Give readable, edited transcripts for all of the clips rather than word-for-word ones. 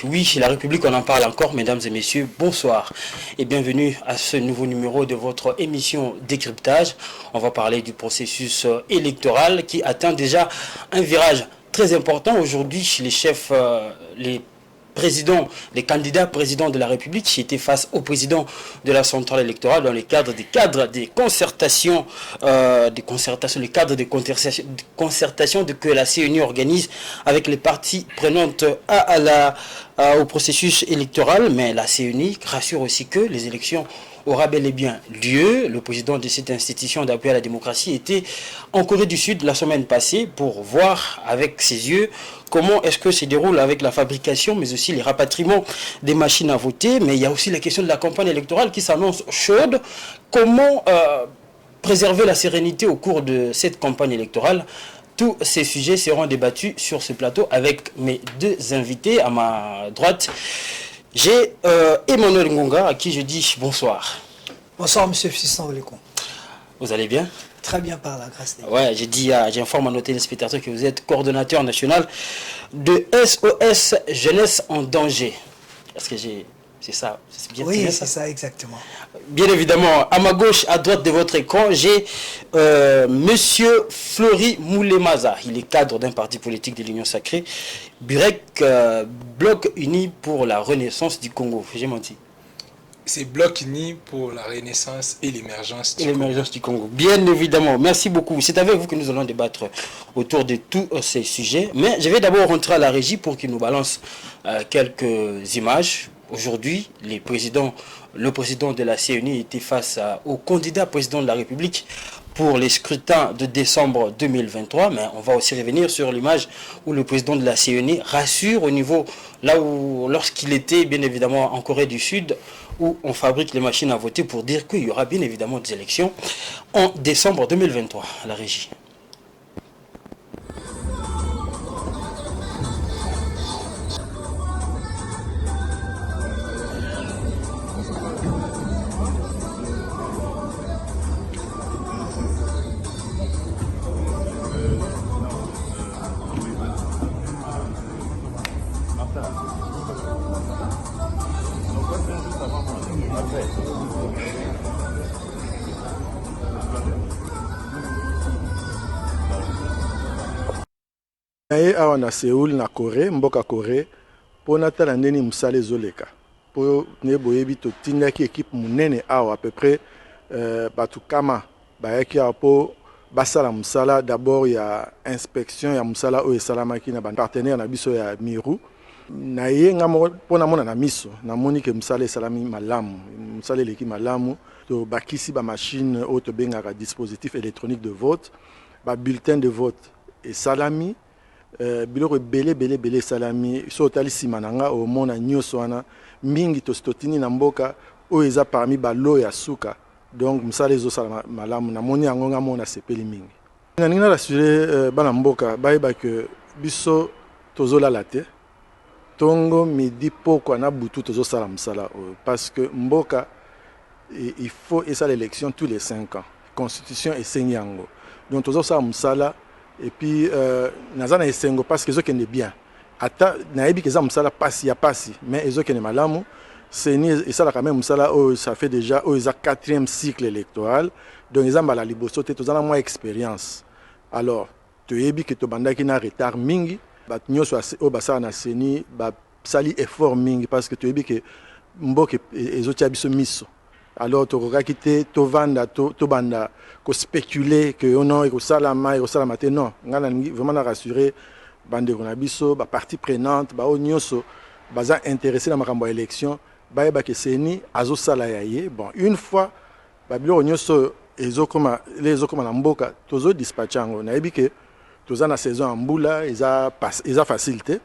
Oui, la République, on en parle encore, mesdames et messieurs, bonsoir et bienvenue à ce nouveau numéro de votre émission Décryptage. On va parler du processus électoral qui atteint déjà un virage très important. Aujourd'hui, les chefs, les présidents, les candidats présidents de la République étaient face au président de la centrale électorale dans le cadre des concertations, le cadre des concertations que la CNU organise avec les parties prenantes au processus électoral. Mais la CNU rassure aussi que les élections aura bel et bien lieu. Le président de cette institution d'appui à la démocratie était en Corée du Sud la semaine passée pour voir avec ses yeux comment est-ce que se déroule avec la fabrication, mais aussi les rapatriements des machines à voter. Mais il y a aussi la question de la campagne électorale qui s'annonce chaude. Comment préserver la sérénité au cours de cette campagne électorale? Tous ces sujets seront débattus sur ce plateau avec mes deux invités à ma droite. J'ai Emmanuel Ngonga à qui je dis bonsoir. Bonsoir monsieur Fissan Olécon. Vous allez bien? Très bien par la grâce de Dieu. Ouais, j'informe à nos téléspectateurs que vous êtes coordonnateur national de SOS Jeunesse en danger. Est-ce que c'est ça? Bien, oui, c'est ça exactement. Bien évidemment, à ma gauche, à droite de votre écran, j'ai Monsieur Flori Moulemaza. Il est cadre d'un parti politique de l'Union Sacrée, Burek, Bloc Uni pour la Renaissance du Congo. J'ai menti. C'est Bloc Uni pour la Renaissance et l'émergence du Congo. Bien évidemment, merci beaucoup. C'est avec vous que nous allons débattre autour de tous ces sujets. Mais je vais d'abord rentrer à la régie pour qu'il nous balance quelques images. Aujourd'hui, le président de la CNU était face au candidat président de la République pour les scrutins de décembre 2023. Mais on va aussi revenir sur l'image où le président de la CNU rassure au niveau, lorsqu'il était bien évidemment en Corée du Sud, où on fabrique les machines à voter pour dire qu'il y aura bien évidemment des élections en décembre 2023 à la régie. naye awa na Séoul na Corée mboka Corée po natala ndeni musala ezoleka po ne boyebi totindaki équipe munene awa à peu près batu kama bayaki po basala musala. D'abord il y a inspection ya musala oyo esalamaki na ba partenaire na biso ya Miru naye ngamo pona mona na miso namoni ke musala esalami malamu, musala eleki malamu. To bakisi ba machine oyo tobengaka dispositif électronique de vote, ba bulletin de vote esalami. Biloko belé salami so tali simananga o mona nyoso wana mingi to stotini na mboka o eza parmi balo ya suka. Donc musala ezo sala malamu na moni yango nga mona sepeli mingi. Na nina rassurer bana mboka bayeba que biso tozola laté tongo midi poko na butu tozo sala musala parce que mboka il faut esa l'élection tous les 5 ans. Constitution et senyango. Donc tozo sala musala. Et puis, nazana esengo parce que ils ont bien. Ata naebi keza musala pasi ya pasi, mais ils ont malamu. C'est ni et ça quand même musala ça fait déjà ils ont 4e cycle électoral. Donc ils ont la liboso te tozana moins expérience. Alors, tu ebi que to bandaki na retard mingi, bat nyoso o basala na seni ba sali effort mingi parce que tu ebi que mboke ezotia biso miso. Alors tu regardes quitter to vanda to banda ko spéculer que non ko salama non ngana vraiment na rassurer bande ko na biso ba partie prenante ba onyoso baza intéressé na makambo élection ba yeba que seni azo sala yaye. Bon une fois ba bilo onyoso ezokoma na mboka tozo dispatchango na yebi que toza na saison en mbula eza facilité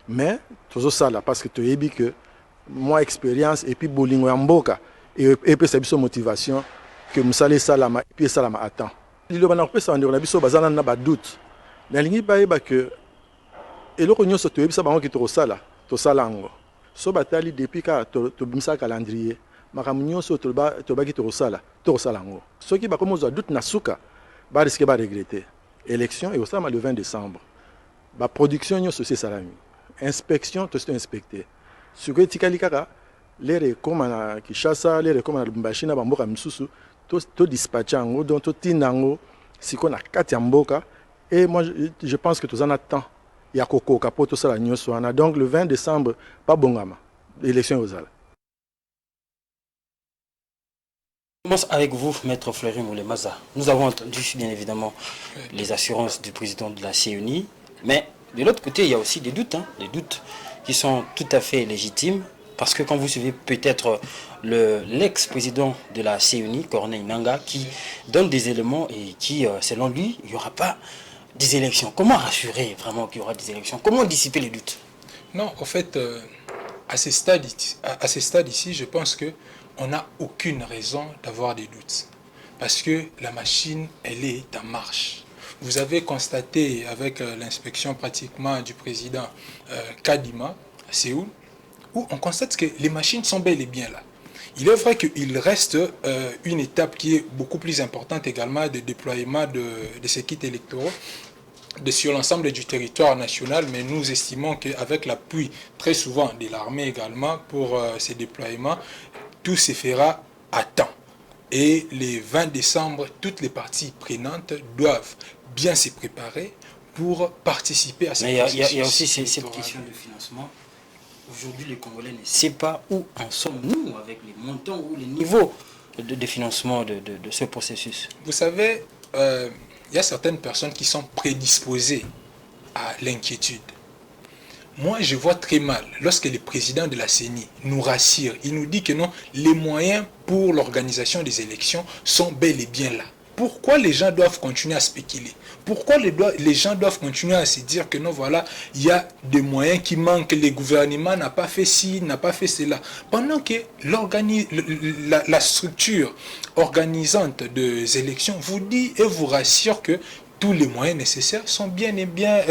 mais tozo sala parce que to yebi que moi expérience et puis bolingo ya mboka et puis c'est une motivation que musale salama et puis salama attend. Lilo bana kopesa ndeko na biso bazana na ba doute. Na lingi bayeba que eloko nyonso to yebisa bango ki to sala ngo. So batali depuis ka to bimisa calendrier. Makambo nyonso to baki to sala ngo. Soki ba komozo doute na suka ba risque ba regretter. Élection et le 20 décembre. Ba production nyonso c'est salami. Inspection to inspecté. sikoyo etikali kaka lere ekóma na Kinshasa, lere ekóma na Lubumbashi na bamboka misusu todispatche yango, donc totinda yango sikoyo na kati ya mboka. Et moi je pense que toza na temps ya kokoka po tosala nyonso wana. Donc le 20 décembre pas bongama élection ozala. Je commence avec vous, Maître Fleury Moulemaza. Nous avons entendu bien évidemment les assurances du président de la CENI, mais de l'autre côté, il y a aussi des doutes qui sont tout à fait légitimes, parce que quand vous suivez peut-être l'ex-président de la CENI, Corneille Nangaa, qui donne des éléments et qui, selon lui, il n'y aura pas des élections. Comment rassurer vraiment qu'il y aura des élections? Comment dissiper les doutes? Non, en fait, à ce stade ici, je pense que on n'a aucune raison d'avoir des doutes. Parce que la machine, elle est en marche. Vous avez constaté avec l'inspection pratiquement du président Kadima à Séoul, où on constate que les machines sont bel et bien là. Il est vrai qu'il reste une étape qui est beaucoup plus importante également de déploiement de ces kits électoraux sur l'ensemble du territoire national, mais nous estimons qu'avec l'appui très souvent de l'armée également pour ces déploiements, tout se fera à temps. Et le 20 décembre, toutes les parties prenantes doivent bien se préparer pour participer à cette processus. Il y a aussi cette question de financement. Aujourd'hui, les Congolais ne savent pas où en sommes-nous avec les montants ou les niveaux de financement de ce processus. Vous savez, il y a certaines personnes qui sont prédisposées à l'inquiétude. Moi, je vois très mal lorsque le président de la CENI nous rassure. Il nous dit que non, les moyens pour l'organisation des élections sont bel et bien là. Pourquoi les gens doivent continuer à spéculer? Pourquoi les gens doivent continuer à se dire que non, voilà, il y a des moyens qui manquent, le gouvernement n'a pas fait ci, n'a pas fait cela. Pendant que la structure organisante des élections vous dit et vous rassure que tous les moyens nécessaires sont bel et bien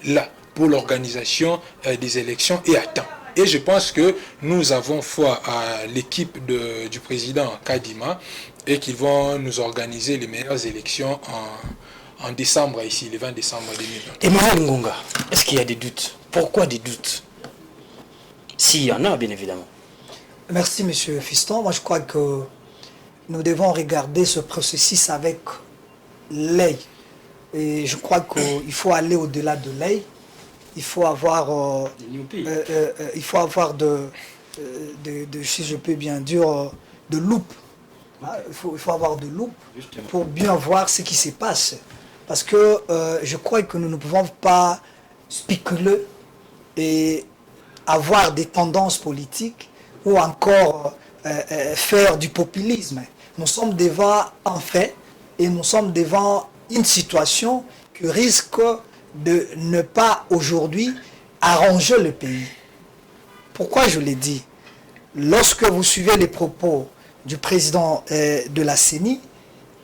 là pour l'organisation des élections et à temps. Et je pense que nous avons foi à l'équipe du président Kadima et qu'ils vont nous organiser les meilleures élections en décembre ici, le 20 décembre 2020. Emmanuel Ngonga, est-ce qu'il y a des doutes? Pourquoi des doutes? S'il y en a, bien évidemment. Merci, Monsieur Fiston. Moi, je crois que nous devons regarder ce processus avec l'œil. Et je crois qu'il faut aller au-delà de l'œil. Il faut avoir, si je peux bien dire, de loupe. Il faut avoir de loupe pour bien voir ce qui se passe. Parce que je crois que nous ne pouvons pas spéculer et avoir des tendances politiques ou encore faire du populisme. Nous sommes devant un fait et nous sommes devant une situation qui risque de ne pas aujourd'hui arranger le pays. Pourquoi je l'ai dit? Lorsque vous suivez les propos du président de la CENI,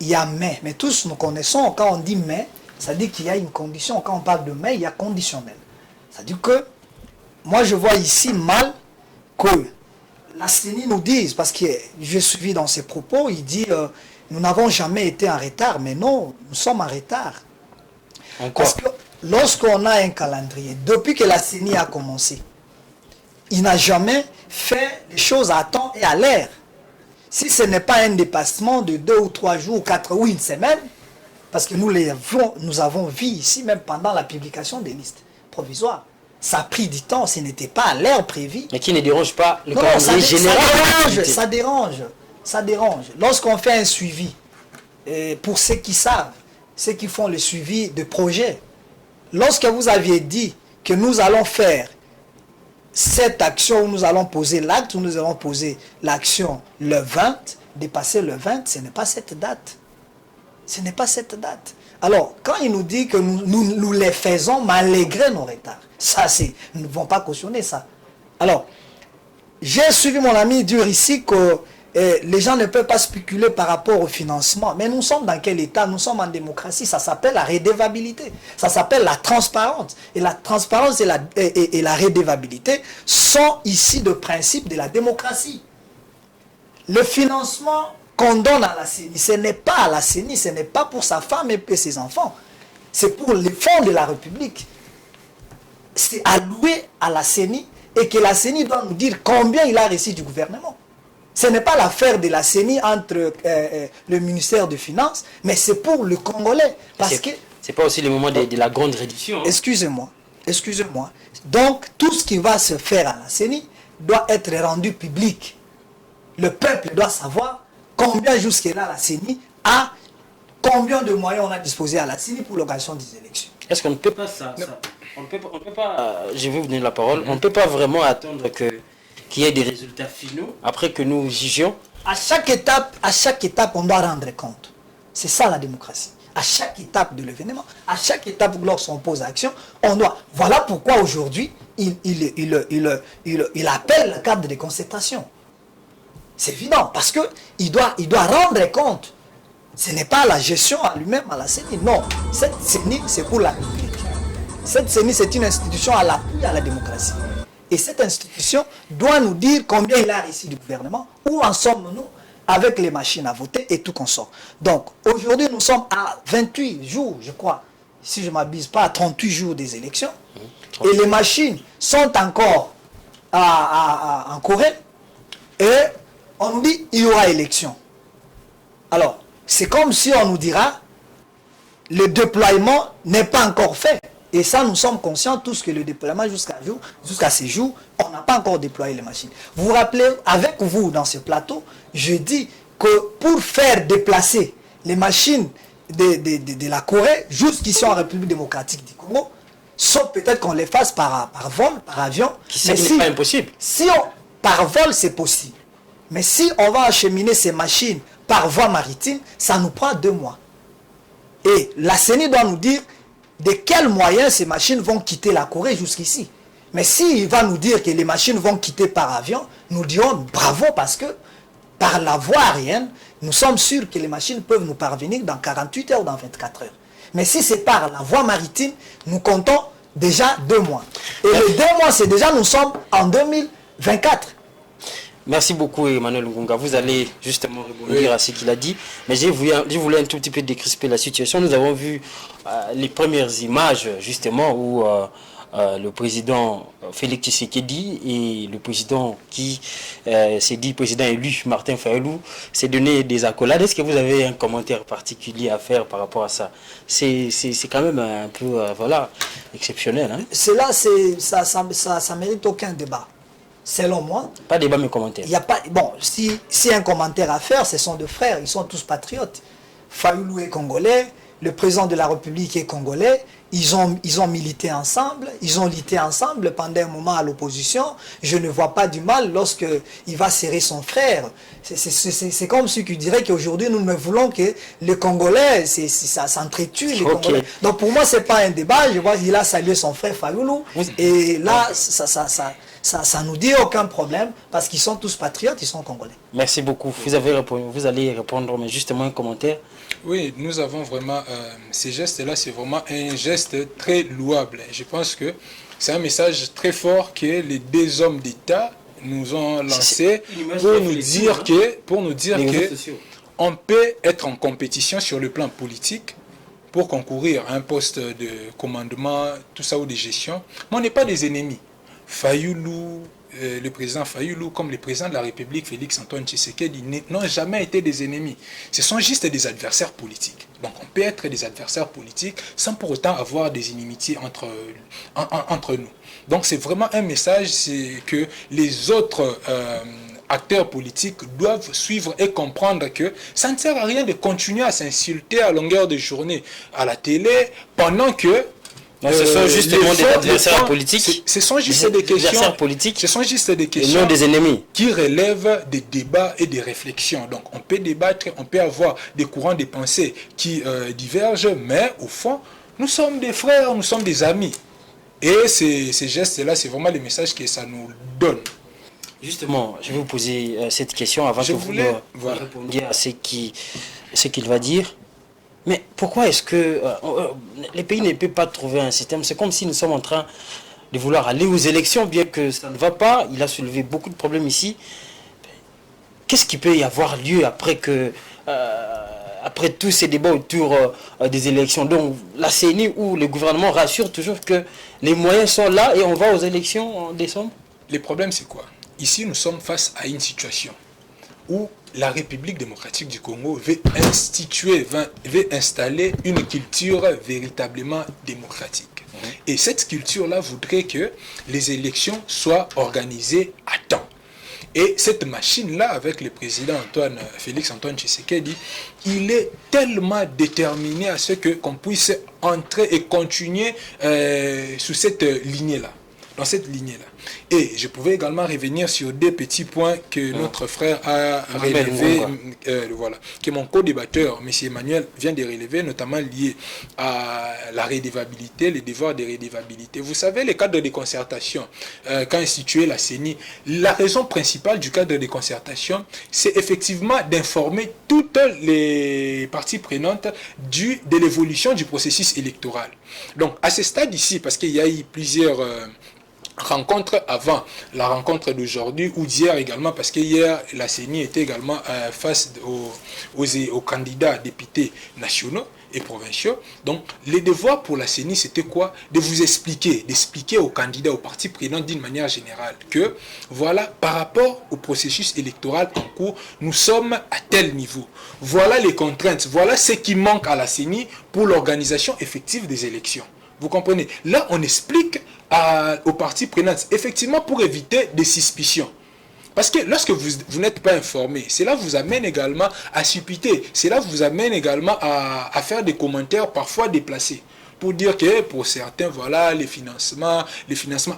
il y a mais tous nous connaissons, quand on dit mais, ça dit qu'il y a une condition. Quand on parle de mais, il y a conditionnel. Ça dit que, moi je vois ici mal que la CENI nous dise, parce que je suis dans ses propos, il dit nous n'avons jamais été en retard, mais non, nous sommes en retard. Parce que lorsqu'on a un calendrier, depuis que la CENI a commencé, il n'a jamais fait les choses à temps et à l'heure. Si ce n'est pas un dépassement de 2 ou 3 jours, 4 ou une semaine, parce que nous avons vu ici, même pendant la publication des listes provisoires, ça a pris du temps, ce n'était pas à l'heure prévue. Mais qui ne dérange pas le calendrier général. Ça dérange. Lorsqu'on fait un suivi, pour ceux qui savent, ceux qui font le suivi de projet, lorsque vous aviez dit que nous allons faire cette action, où nous allons poser l'acte, où nous allons poser l'action le 20, dépasser le 20, ce n'est pas cette date. Ce n'est pas cette date. Alors, quand il nous dit que nous les faisons malgré nos retards, ça c'est, nous ne pouvons pas cautionner ça. Alors, j'ai suivi mon ami dire ici que les gens ne peuvent pas spéculer par rapport au financement. Mais nous sommes dans quel état? Nous sommes en démocratie. Ça s'appelle la redevabilité. Ça s'appelle la transparence. Et la transparence et la redevabilité sont ici de principe de la démocratie. Le financement qu'on donne à la CENI, ce n'est pas à la CENI, ce n'est pas pour sa femme et ses enfants. C'est pour les fonds de la République. C'est alloué à la CENI et que la CENI doit nous dire combien il a reçu du gouvernement. Ce n'est pas l'affaire de la CENI entre le ministère des Finances, mais c'est pour le Congolais. Parce que... C'est pas aussi le moment de la grande réduction. Hein? Excusez-moi. Donc, tout ce qui va se faire à la CENI doit être rendu public. Le peuple doit savoir combien jusque-là la CENI a, combien de moyens on a disposé à la CENI pour l'occasion des élections. Est-ce qu'on ne peut pas on peut pas, je vais vous donner la parole, on ne peut pas vraiment attendre qu'il y ait des résultats finaux après que nous jugions. À chaque étape, on doit rendre compte. C'est ça la démocratie. À chaque étape de l'événement, à chaque étape lorsqu'on pose action, on doit. Voilà pourquoi aujourd'hui, il appelle le cadre de concertation. C'est évident, parce qu'il doit rendre compte. Ce n'est pas la gestion à lui-même, à la CENI. Non, cette CENI, c'est pour la République. Cette CENI, c'est une institution à l'appui à la démocratie. Et cette institution doit nous dire combien il a reçu du gouvernement, où en sommes-nous avec les machines à voter et tout consort. Donc, aujourd'hui, nous sommes à 28 jours, je crois, si je ne m'abuse pas, à 38 jours des élections. Et les machines sont encore en Corée. Et on nous dit qu'il y aura élection. Alors, c'est comme si on nous dira, le déploiement n'est pas encore fait. Et ça, nous sommes conscients tous que le déploiement jusqu'à ce jour, on n'a pas encore déployé les machines. Vous vous rappelez, avec vous dans ce plateau, je dis que pour faire déplacer les machines de la Corée jusqu'ici en République démocratique du Congo, sauf peut-être qu'on les fasse par vol, par avion. Ce n'est pas impossible. Par vol, c'est possible. Mais si on va acheminer ces machines par voie maritime, ça nous prend 2 mois. Et la CENI doit nous dire de quels moyens ces machines vont quitter la Corée jusqu'ici. Mais s'il va nous dire que les machines vont quitter par avion, nous dirons bravo parce que par la voie aérienne, nous sommes sûrs que les machines peuvent nous parvenir dans 48 heures, dans 24 heures. Mais si c'est par la voie maritime, nous comptons déjà 2 mois. Et les 2 mois, c'est déjà, nous sommes en 2024. Merci beaucoup Emmanuel Ngunga. Vous allez justement rebondir à ce qu'il a dit. Mais je voulais un tout petit peu décrisper la situation. Nous avons vu les premières images justement où le président Félix Tshisekedi et le président qui s'est dit président élu, Martin Fayulu, s'est donné des accolades. Est-ce que vous avez un commentaire particulier à faire par rapport à ça? C'est quand même un peu exceptionnel. Hein? Ça mérite aucun débat. Selon moi, pas débat mais commentaire. Il y a pas si y a un commentaire à faire, ce sont 2 frères, ils sont tous patriotes. Fayulu est congolais, le président de la République est congolais, ils ont milité ensemble, ils ont lutté ensemble pendant un moment à l'opposition. Je ne vois pas du mal lorsque il va serrer son frère. C'est comme ceux qui diraient qu'aujourd'hui nous ne voulons que les Congolais, ça s'entretue les Congolais. Donc pour moi c'est pas un débat. Je vois qu'il a salué son frère Fayulu et là ça nous dit aucun problème parce qu'ils sont tous patriotes, ils sont congolais. Merci beaucoup. Vous allez répondre, mais justement un commentaire. Oui, nous avons vraiment ces gestes-là, c'est vraiment un geste très louable. Je pense que c'est un message très fort que les 2 hommes d'État nous ont lancé pour nous dire que on peut être en compétition sur le plan politique pour concourir à un poste de commandement, tout ça ou de gestion, mais on n'est pas des ennemis. Fayulu, le président Fayulu, comme le président de la République, Félix Antoine Tshisekedi, n'ont jamais été des ennemis. Ce sont juste des adversaires politiques. Donc on peut être des adversaires politiques sans pour autant avoir des inimitiés entre nous. Donc c'est vraiment un message que les autres acteurs politiques doivent suivre et comprendre que ça ne sert à rien de continuer à s'insulter à longueur de journée à la télé pendant que ce sont justement des adversaires politiques. Ce sont juste des questions politiques. Ce sont juste des questions, et non des ennemis, qui relèvent des débats et des réflexions. Donc on peut débattre, on peut avoir des courants de pensée qui divergent, mais au fond, nous sommes des frères, nous sommes des amis. Et ces gestes-là, c'est vraiment le message que ça nous donne. Justement, je vais vous poser cette question avant que vous répondiez à ce qu'il va dire. Mais pourquoi est-ce que les pays ne peuvent pas trouver un système? C'est comme si nous sommes en train de vouloir aller aux élections, bien que ça ne va pas. Il a soulevé beaucoup de problèmes ici. Qu'est-ce qui peut y avoir lieu après tous ces débats autour des élections? Donc la CENI ou le gouvernement rassure toujours que les moyens sont là et on va aux élections en décembre? Le problème, c'est quoi? Ici, nous sommes face à une situation où la République démocratique du Congo veut installer une culture véritablement démocratique. Et cette culture-là voudrait que les élections soient organisées à temps. Et cette machine-là, avec le président Félix Antoine Tshisekedi, il est tellement déterminé à ce qu'on puisse entrer et continuer sous cette lignée-là. Dans cette lignée-là. Et je pouvais également revenir sur des petits points que notre frère a relevés, voilà, que mon co-débatteur, M. Emmanuel, vient de relever, notamment lié à la redevabilité, les devoirs de redevabilité. Vous savez, les cadres de concertation, quand institué la CENI, la raison principale du cadre de concertation, c'est effectivement d'informer toutes les parties prenantes de l'évolution du processus électoral. Donc, à ce stade ici, parce qu'il y a eu plusieurs rencontre avant la rencontre d'aujourd'hui ou d'hier également, parce que hier la CENI était également face aux candidats députés nationaux et provinciaux. Donc les devoirs pour la CENI, c'était quoi? De vous expliquer, d'expliquer aux candidats, aux partis prenants d'une manière générale que voilà, par rapport au processus électoral en cours, nous sommes à tel niveau. Voilà les contraintes, voilà ce qui manque à la CENI pour l'organisation effective des élections. Vous comprenez? Là, on explique aux parties prenantes, effectivement pour éviter des suspicions. Parce que lorsque vous n'êtes pas informé, cela vous amène également à suppiter, cela vous amène également à faire des commentaires parfois déplacés. Pour dire que pour certains, voilà, les financements,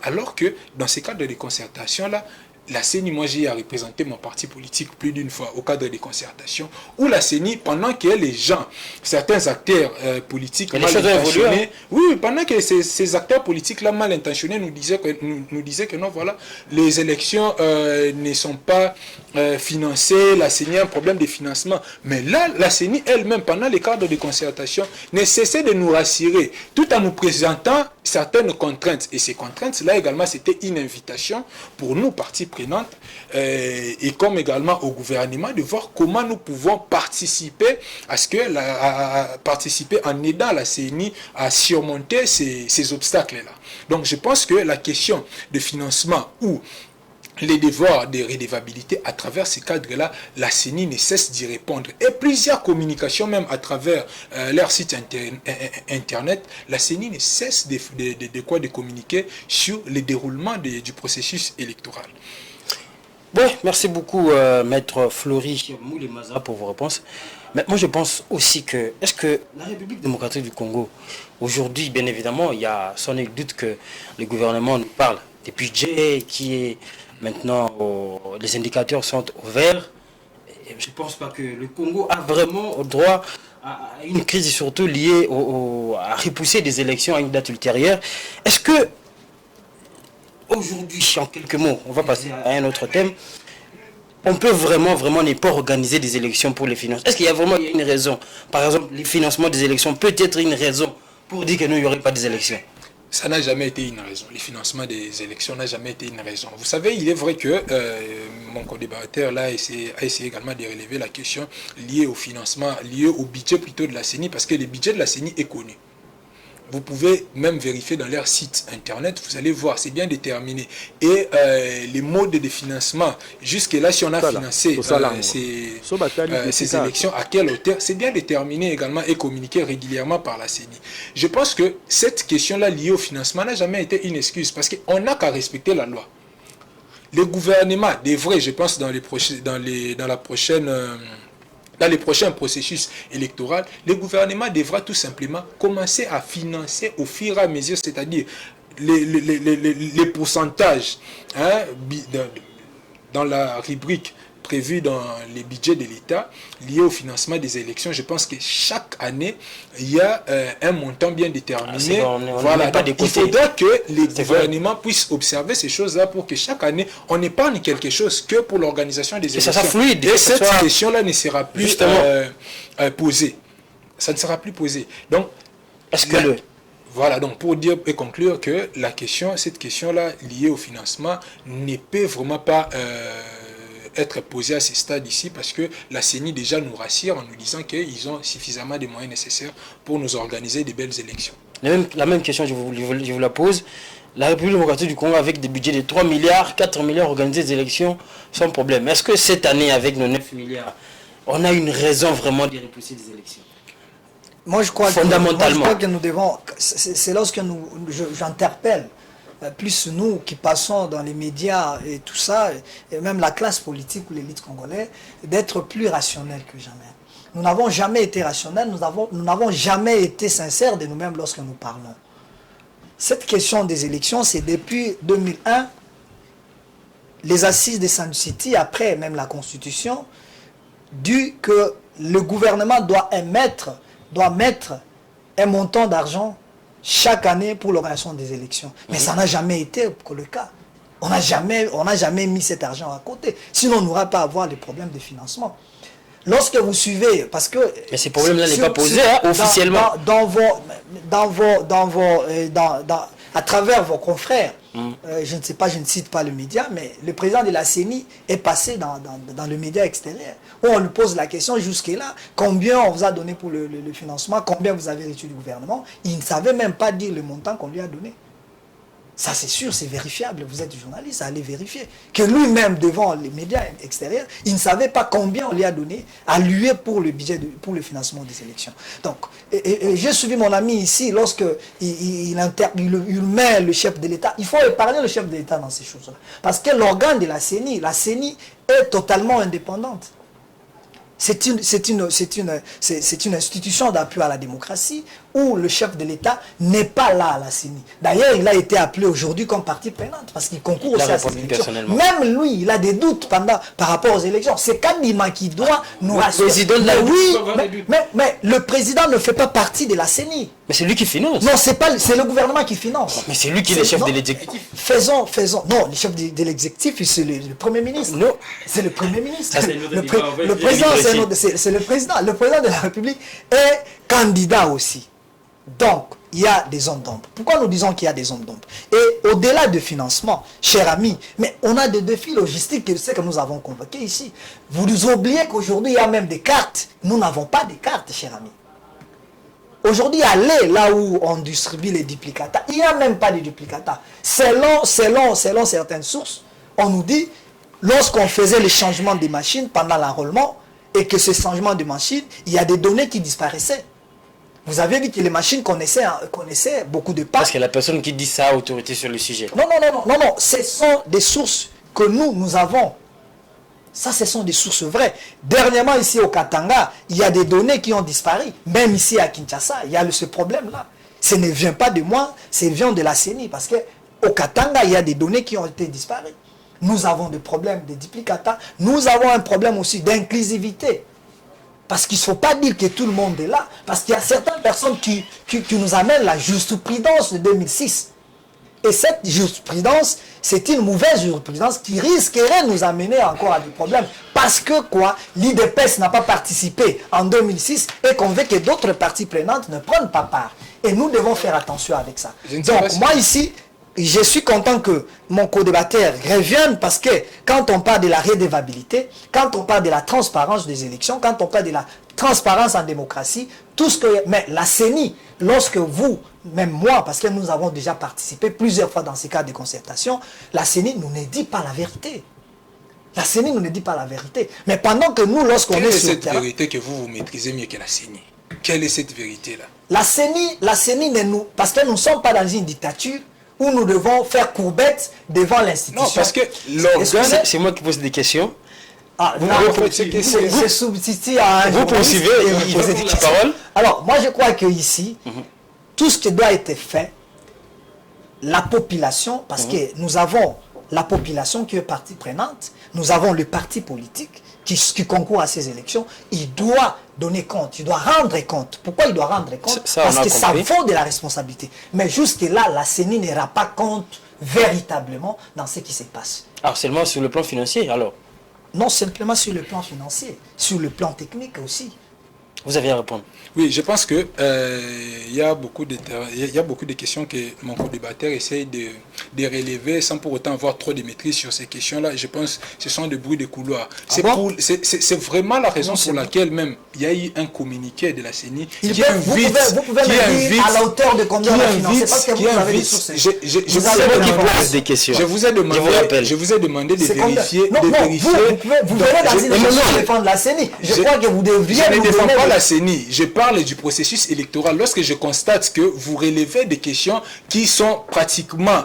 alors que dans ces cadres de concertation-là, la CENI, moi j'ai représenté mon parti politique plus d'une fois au cadre des concertations, où la CENI, pendant que les gens, certains acteurs politiques mal intentionnés, oui, pendant que ces acteurs politiques-là mal intentionnés nous disaient que non, voilà, les élections ne sont pas financées, la CENI a un problème de financement. Mais là, la CENI elle-même, pendant les cadres de concertation, ne cessait de nous rassurer, tout en nous présentant certaines contraintes. Et ces contraintes-là également, c'était une invitation pour nous, partis prenantes, et comme également au gouvernement, de voir comment nous pouvons participer participer en aidant la CENI à surmonter ces obstacles-là. Donc je pense que la question de financement ou les devoirs de redevabilité à travers ces cadres-là, la CENI ne cesse d'y répondre. Et plusieurs communications, même à travers leur site internet, la CENI ne cesse de communiquer sur le déroulement du processus électoral. Oui, merci beaucoup, Maître Fleury Moulemaza, pour vos réponses. Mais moi, je pense aussi que, est-ce que la République démocratique du Congo, aujourd'hui, bien évidemment, il y a sans nul doute que le gouvernement nous parle des budgets qui est maintenant, les indicateurs sont au vert. Et je ne pense pas que le Congo a vraiment le droit à une crise, surtout liée à repousser des élections à une date ultérieure. Est-ce que, aujourd'hui, en quelques mots, on va passer à un autre thème, on peut vraiment ne pas organiser des élections pour les finances? Est-ce qu'il y a vraiment une raison? Par exemple, le financement des élections peut être une raison pour dire que nous, il n'y aurait pas des élections? Ça n'a jamais été une raison. Le financement des élections n'a jamais été une raison. Vous savez, il est vrai que mon co-débatteur là a essayé également de relever la question liée au financement, liée au budget plutôt de la CENI, parce que le budget de la CENI est connu. Vous pouvez même vérifier dans leur site internet, vous allez voir, c'est bien déterminé. Et les modes de financement, jusque-là, si on a financé ces élections, à quelle hauteur, c'est bien déterminé également et communiqué régulièrement par la CENI. Je pense que cette question-là liée au financement n'a jamais été une excuse, parce qu'on n'a qu'à respecter la loi. Le gouvernement devrait, je pense, dans les prochains processus électoraux, le gouvernement devra tout simplement commencer à financer au fur et à mesure, c'est-à-dire les pourcentages dans la rubrique prévue dans les budgets de l'État liés au financement des élections. Je pense que chaque année, il y a un montant bien déterminé. Il faudra que les gouvernements puissent observer ces choses-là pour que chaque année, on épargne quelque chose que pour l'organisation des élections. Et cette question-là ne sera plus posée. Ça ne sera plus posé. Donc, voilà, donc pour dire et conclure que cette question-là liée au financement ne peut vraiment pas être posée à ce stade ici, parce que la CENI déjà nous rassure en nous disant qu'ils ont suffisamment de moyens nécessaires pour nous organiser de belles élections. La même question, je vous la pose. La République démocratique du Congo avec des budgets de 3 milliards, 4 milliards organiser des élections sans problème. Est-ce que cette année, avec nos 9 milliards, on a une raison vraiment de repousser des élections? Moi, je crois Fondamentalement. moi, je crois que nous devons... C'est lorsque j'interpelle plus nous qui passons dans les médias et tout ça, et même la classe politique ou l'élite congolaise, d'être plus rationnels que jamais. Nous n'avons jamais été rationnels, nous n'avons jamais été sincères de nous-mêmes lorsque nous parlons. Cette question des élections, c'est depuis 2001, les assises de Sun City, après même la Constitution, dit que le gouvernement doit mettre un montant d'argent chaque année pour l'organisation des élections. Mais ça n'a jamais été le cas. On n'a jamais mis cet argent à côté. Sinon, on n'aura pas à avoir des problèmes de financement. Lorsque vous suivez, parce que... Mais ces problèmes-là n'est pas posé officiellement. À travers vos confrères, je ne sais pas, je ne cite pas le média, mais le président de la CENI est passé dans le média extérieur, où on lui pose la question jusque-là, combien on vous a donné pour le financement, combien vous avez reçu du gouvernement. Il ne savait même pas dire le montant qu'on lui a donné. Ça, c'est sûr, c'est vérifiable. Vous êtes journaliste, allez vérifier. Que lui-même, devant les médias extérieurs, il ne savait pas combien on lui a donné à lui pour le budget, pour le financement des élections. Donc, j'ai suivi mon ami ici, lorsque il met le chef de l'État. Il faut épargner le chef de l'État dans ces choses-là. Parce que l'organe de la CENI est totalement indépendante. C'est une institution d'appui à la démocratie où le chef de l'État n'est pas là à la CENI. D'ailleurs, il a été appelé aujourd'hui comme partie prenante parce qu'il concourt aussi à ces élections. Même lui, il a des doutes par rapport aux élections. C'est Kadima qui doit nous rassurer. Mais le président ne fait pas partie de la CENI. Mais c'est lui qui finance. Non, c'est le gouvernement qui finance. Mais c'est lui qui est le chef de l'exécutif. Faisons. Non, le chef de l'exécutif, c'est le Premier ministre. Non. C'est le Premier ministre. Le président, c'est le président. Le président de la République est candidat aussi. Donc, il y a des zones d'ombre. Pourquoi nous disons qu'il y a des zones d'ombre? Et au-delà de financement, chers amis, mais on a des défis logistiques que nous avons convoqués ici. Vous nous oubliez qu'aujourd'hui, il y a même des cartes. Nous n'avons pas de cartes, chers amis. Aujourd'hui, aller là où on distribue les duplicata, il n'y a même pas de duplicata. Selon certaines sources, on nous dit, lorsqu'on faisait le changement des machines pendant l'enrôlement, et que ce changement de machine, il y a des données qui disparaissaient. Vous avez dit que les machines connaissaient beaucoup de parts. Parce que la personne qui dit ça a autorité sur le sujet. Non. Ce sont des sources que nous avons. Ça, ce sont des sources vraies. Dernièrement, ici au Katanga, il y a des données qui ont disparu. Même ici à Kinshasa, il y a ce problème-là. Ce ne vient pas de moi, ça vient de la CENI. Parce qu'au Katanga, il y a des données qui ont été disparues. Nous avons des problèmes de duplicata. Nous avons un problème aussi d'inclusivité. Parce qu'il ne faut pas dire que tout le monde est là. Parce qu'il y a certaines personnes qui nous amènent la jurisprudence de 2006. Et cette jurisprudence, c'est une mauvaise jurisprudence qui risquerait de nous amener encore à des problèmes. Parce que l'IDPS n'a pas participé en 2006 et qu'on veut que d'autres parties prenantes ne prennent pas part. Et nous devons faire attention avec ça. Donc moi ici, je suis content que mon co-débatteur revienne parce que quand on parle de la redevabilité, quand on parle de la transparence des élections, quand on parle de la transparence en démocratie, tout ce que... Mais la CENI, lorsque vous, même moi, parce que nous avons déjà participé plusieurs fois dans ces cas de concertation, la CENI nous ne dit pas la vérité. La CENI nous ne dit pas la vérité. Mais pendant que nous, lorsqu'on est sur le terrain... Quelle est cette vérité que vous maîtrisez mieux que la CENI? Quelle est cette vérité-là? La CENI ne nous... Parce que nous ne sommes pas dans une dictature où nous devons faire courbette devant l'institution. Non, parce que l'organe... C'est moi qui pose des questions. Vous poursuivez, il pose des paroles. Alors, moi je crois que ici, tout ce qui doit être fait, la population, parce que nous avons la population qui est partie prenante, nous avons le parti politique qui concourt à ces élections, il doit donner compte, il doit rendre compte. Pourquoi il doit rendre compte? Parce que ça vaut de la responsabilité. Mais jusque-là, la CENI n'ira pas compte véritablement dans ce qui se passe. Alors seulement sur le plan financier alors? Non simplement sur le plan financier, sur le plan technique aussi. Vous avez à répondre. Oui, je pense que il y a beaucoup de questions que mon co-débatteur essaye de relever sans pour autant avoir trop de maîtrise sur ces questions-là. Je pense que ce sont des bruits de couloir. C'est vraiment la raison pour laquelle même il y a eu un communiqué de la CENI vous pouvez me dire à la hauteur de combien on a financé, parce que vous avez dit sur ces... Je vous ai demandé de vérifier. Vous venez dans une émission défendre la CENI. Je crois que vous devriez... Je ne défends pas la CENI. Je parle du processus électoral. Lorsque je constate que vous relevez des questions qui sont pratiquement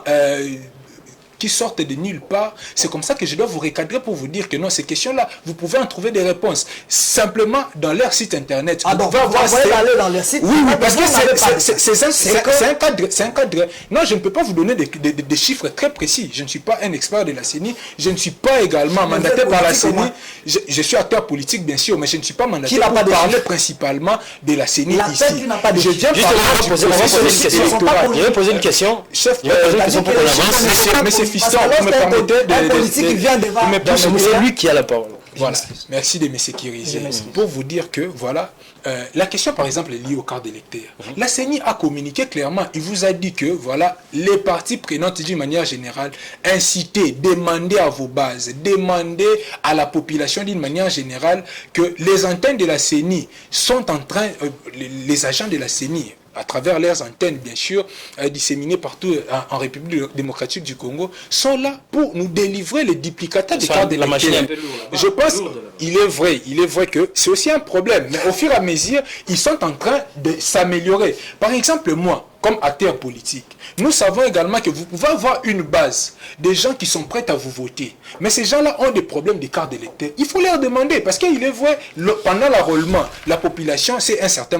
qui sortent de nulle part, c'est comme ça que je dois vous recadrer pour vous dire que non, ces questions-là, vous pouvez en trouver des réponses. Simplement dans leur site internet. Ah, donc vous pouvez aller dans leur site. Oui, parce que c'est un cadre. Non, je ne peux pas vous donner des chiffres très précis. Je ne suis pas un expert de la CENI. Je ne suis pas également mandaté par la CENI. Je suis acteur politique, bien sûr, mais je ne suis pas mandaté pour parler principalement de la CENI ici. Je viens parler du processus électoral. Je vais poser une question. Chef, pour qu'on avance. Fiston, vous me permettez, c'est lui qui a la parole. Voilà, merci de me sécuriser. Pour vous dire que, voilà, la question par exemple est liée aux cartes d'électeurs. La CENI a communiqué clairement, il vous a dit que, voilà, les parties prenantes d'une manière générale, incitez, demandez à vos bases, demandez à la population d'une manière générale que les antennes de la CENI sont en train, les agents de la CENI, à travers leurs antennes, bien sûr, disséminées partout en République démocratique du Congo, sont là pour nous délivrer les duplicata des cartes d'électeurs. Je pense, il est vrai que c'est aussi un problème, mais au fur et à mesure, ils sont en train de s'améliorer. Par exemple, moi, comme acteur politique, nous savons également que vous pouvez avoir une base des gens qui sont prêts à vous voter. Mais ces gens-là ont des problèmes de cartes d'électeurs. Il faut leur demander, parce qu'il est vrai, pendant l'enrôlement, la population, c'est un certain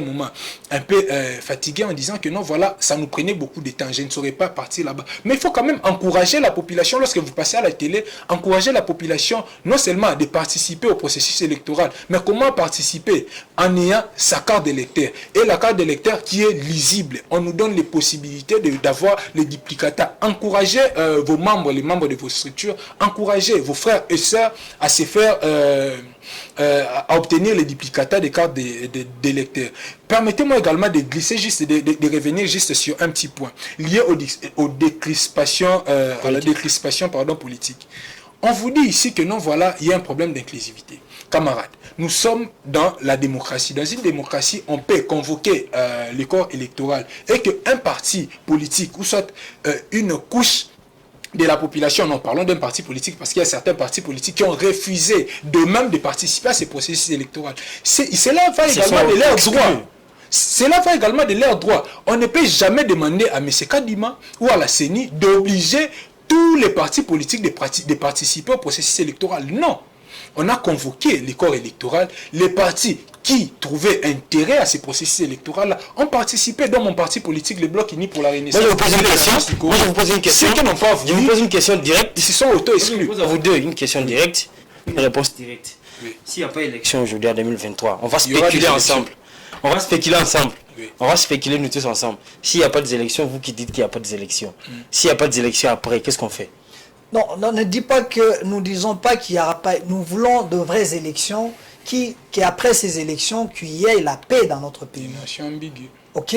moment un peu fatigué en disant que non, voilà, ça nous prenait beaucoup de temps, je ne saurais pas partir là-bas. Mais il faut quand même encourager la population, lorsque vous passez à la télé, encourager la population non seulement de participer au processus électoral, mais comment participer en ayant sa carte d'électeur. Et la carte d'électeur qui est lisible. On nous donne les possibilités d'avoir les duplicata. Encouragez vos membres, les membres de vos structures, encouragez vos frères et sœurs à se faire, à obtenir les duplicata des cartes d'électeurs. Permettez-moi également de glisser juste, de revenir juste sur un petit point lié aux décrispations, à la décrispation politique. On vous dit ici que non, voilà, il y a un problème d'inclusivité. Camarades, nous sommes dans la démocratie. Dans une démocratie, on peut convoquer le corps électoral et qu'un parti politique, ou soit une couche de la population, non, parlons d'un parti politique parce qu'il y a certains partis politiques qui ont refusé d'eux-mêmes de participer à ces processus électoraux. Cela va également de leurs droits. Cela va également de leurs droits. On ne peut jamais demander à M. Kadima ou à la CENI d'obliger tous les partis politiques de participer au processus électoral. Non. On a convoqué les corps électoraux, les partis qui trouvaient intérêt à ces processus électoraux-là ont participé dans mon parti politique, le Bloc Uni pour la Renaissance. Moi, je vous pose une question. Ceux qui n'ont pas voulu, je vous pose une question directe. Ils se sont auto-exclus. Je vous pose à vous deux une question directe, une réponse directe. Oui. S'il n'y a pas d'élection aujourd'hui en 2023, on va spéculer ensemble. On va spéculer ensemble. Oui. On va spéculer nous tous ensemble. S'il n'y a pas d'élection, vous qui dites qu'il n'y a pas d'élection. S'il n'y a pas d'élection après, qu'est-ce qu'on fait? Non, ne dis pas que nous ne disons pas qu'il n'y aura pas. Nous voulons de vraies élections qu'après ces élections, qu'il y ait la paix dans notre pays. C'est ambigu. Ok.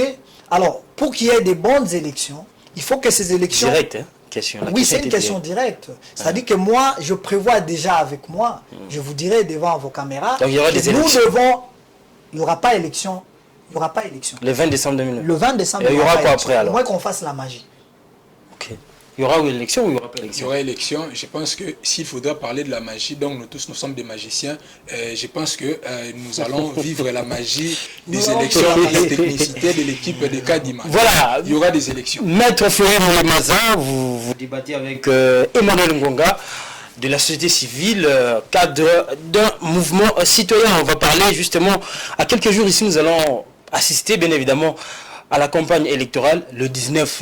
Alors, pour qu'il y ait des bonnes élections, il faut que ces élections. Direct, hein? Question. Oui, c'est une question directe. C'est-à-dire que moi, je prévois déjà avec moi, je vous dirai devant vos caméras, donc, il y aura des élections. Il n'y aura pas élection. Il n'y aura pas élection. Le 20 décembre 2009. Le 20 décembre. Et il y aura quoi après alors? Au moins qu'on fasse la magie. Ok. Il y aura élection ou il n'y aura pas élection? Il y aura élection. Je pense que s'il faudra parler de la magie, donc nous tous nous sommes des magiciens, je pense que nous allons vivre la magie des élections et la technicité de l'équipe de Kadima. Voilà. Il y aura des élections. Maître Ferré Maza, vous débattez avec Emmanuel Ngonga de la société civile, cadre d'un mouvement citoyen. On va parler justement, à quelques jours ici, nous allons assister bien évidemment à la campagne électorale le 19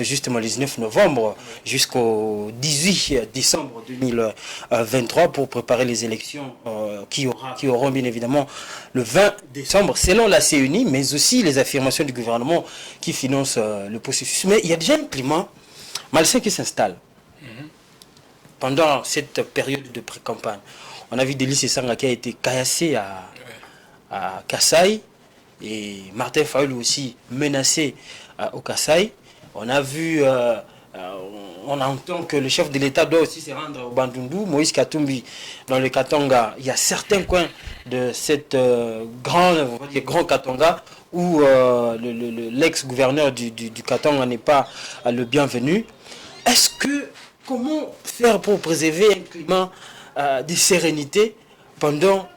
novembre jusqu'au 18 décembre 2023 pour préparer les élections qui auront bien évidemment le 20 décembre selon la CENI, mais aussi les affirmations du gouvernement qui finance le processus. Mais il y a déjà un climat malsain qui s'installe pendant cette période de pré-campagne. On a vu Delis Esanga qui a été caillassé à Kasaï, et Martin Fayulu aussi menacé au Kasaï. On a vu, on entend que le chef de l'État doit aussi se rendre au Bandundu, Moïse Katumbi, dans le Katanga. Il y a certains coins de cette grand Katanga où l'ex-gouverneur du Katanga n'est pas le bienvenu. Comment faire pour préserver un climat de sérénité pendant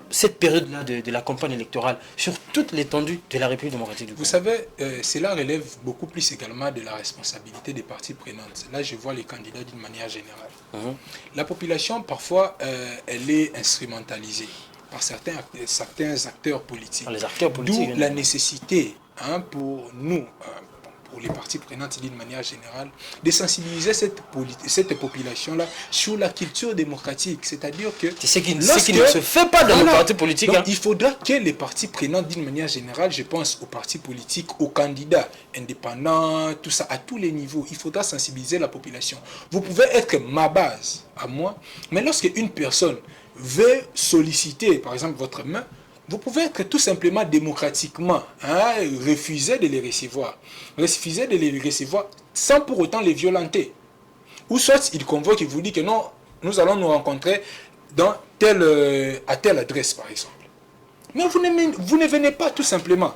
cette période-là de la campagne électorale sur toute l'étendue de la République démocratique du Congo? Vous savez, cela relève beaucoup plus également de la responsabilité des parties prenantes. Là, je vois les candidats d'une manière générale. La population, parfois, elle est instrumentalisée par certains acteurs politiques. Les acteurs politiques. D'où la nécessité pour nous, pour les parties prenantes d'une manière générale, de sensibiliser cette population-là sur la culture démocratique. C'est-à-dire que... C'est ce qui ne se fait pas dans nos partis politiques. Donc, il faudra que les parties prenantes d'une manière générale, je pense aux partis politiques, aux candidats indépendants, tout ça, à tous les niveaux, il faudra sensibiliser la population. Vous pouvez être ma base à moi, mais lorsque une personne veut solliciter, par exemple, votre main, vous pouvez être tout simplement démocratiquement refuser de les recevoir. Refuser de les recevoir sans pour autant les violenter. Ou soit il convoque et vous dit que non, nous allons nous rencontrer à telle adresse par exemple. Mais vous ne venez pas tout simplement.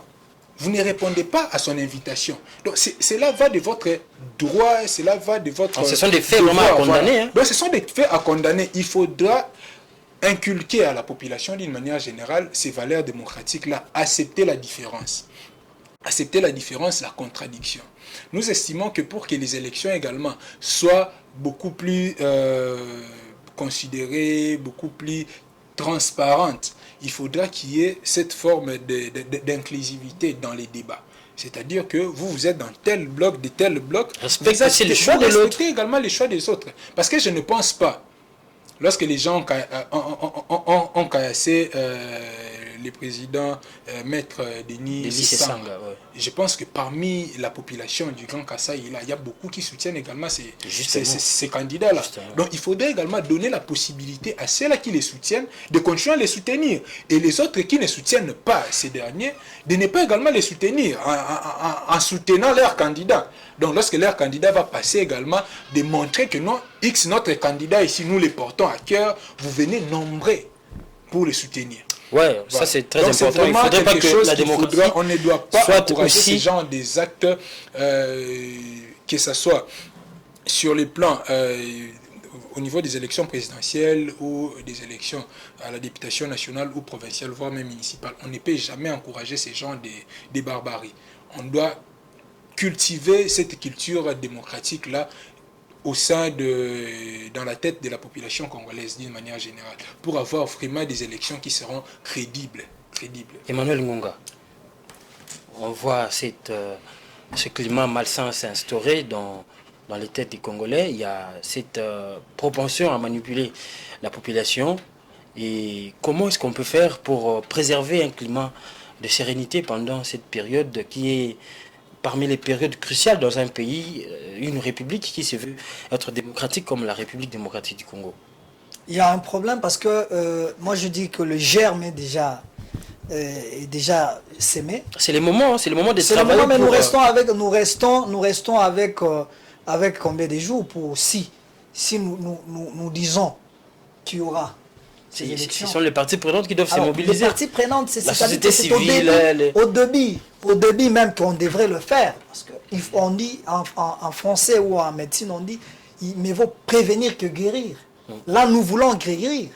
Vous ne répondez pas à son invitation. Donc cela va de votre droit, cela va de votre... Donc, ce sont des faits vraiment à condamner. Donc ce sont des faits à condamner. Il faudra inculquer à la population d'une manière générale ces valeurs démocratiques-là, accepter la différence. Accepter la différence, la contradiction. Nous estimons que pour que les élections également soient beaucoup plus considérées, beaucoup plus transparentes, il faudra qu'il y ait cette forme d'inclusivité dans les débats. C'est-à-dire que vous êtes dans tel bloc, de tel bloc, respectez les choix de l'autre. Respectez également les choix des autres. Parce que je ne pense pas, lorsque les gens ont caillassé le président Maître Denis Sesanga, je pense que parmi la population du Grand Kasaï, il y a beaucoup qui soutiennent également ces candidats-là. Donc il faudrait également donner la possibilité à ceux-là qui les soutiennent de continuer à les soutenir. Et les autres qui ne soutiennent pas ces derniers, de ne pas également les soutenir en soutenant leur candidat. Donc lorsque leur candidat va passer également, de montrer que non, X, notre candidat ici, nous les portons à cœur, vous venez nombreux pour les soutenir. Ouais, ça c'est très important. Il ne faudrait pas que la démocratie on ne doit pas soit encourager aussi... ce genre des actes, que ce soit sur les plans au niveau des élections présidentielles ou des élections à la députation nationale ou provinciale, voire même municipale. On ne peut jamais encourager ce genre de barbarie. On doit cultiver cette culture démocratique-là dans la tête de la population congolaise d'une manière générale, pour avoir vraiment des élections qui seront crédibles. Emmanuel Ngonga, on voit ce climat malsain s'instaurer dans les têtes des Congolais. Il y a cette propension à manipuler la population. Et comment est-ce qu'on peut faire pour préserver un climat de sérénité pendant cette période qui est parmi les périodes cruciales dans un pays, une république qui se veut être démocratique comme la République démocratique du Congo? Il y a un problème parce que moi je dis que le germe est déjà sémé. C'est le moment de travailler. C'est le moment, mais nous restons avec combien de jours pour si nous disons qu'il y aura ces élections. Ce sont les parties prenantes qui doivent se mobiliser. Les parties prenantes, c'est la société civile. Au début même qu'on devrait le faire. Parce qu'on dit en français ou en médecine, on dit il vaut prévenir que guérir. Là, nous voulons guérir.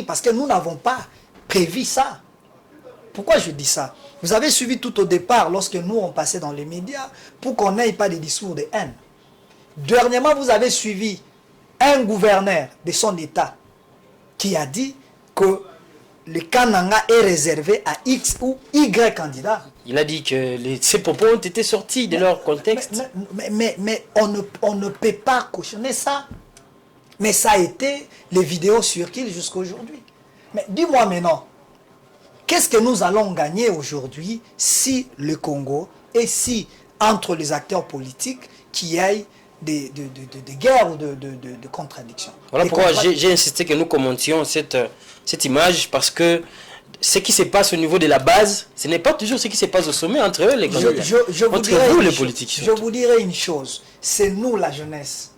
Parce que nous n'avons pas prévu ça. Pourquoi je dis ça? Vous avez suivi tout au départ, lorsque nous on passait dans les médias, pour qu'on n'ait pas des discours de haine. Dernièrement, vous avez suivi un gouverneur de son État qui a dit que le Kananga est réservé à X ou Y candidats. Il a dit que ces propos ont été sortis de leur contexte. Mais on ne peut pas cautionner ça. Mais ça a été, les vidéos circulent jusqu'à aujourd'hui. Mais dis-moi maintenant, qu'est-ce que nous allons gagner aujourd'hui si le Congo et si entre les acteurs politiques qu'il y ait de guerre ou de contradiction. Voilà pourquoi j'ai insisté que nous commentions cette image, parce que ce qui se passe au niveau de la base, ce n'est pas toujours ce qui se passe au sommet entre eux, les candidats. Entre vous, les politiques. Je vous dirais une chose, c'est nous, la jeunesse,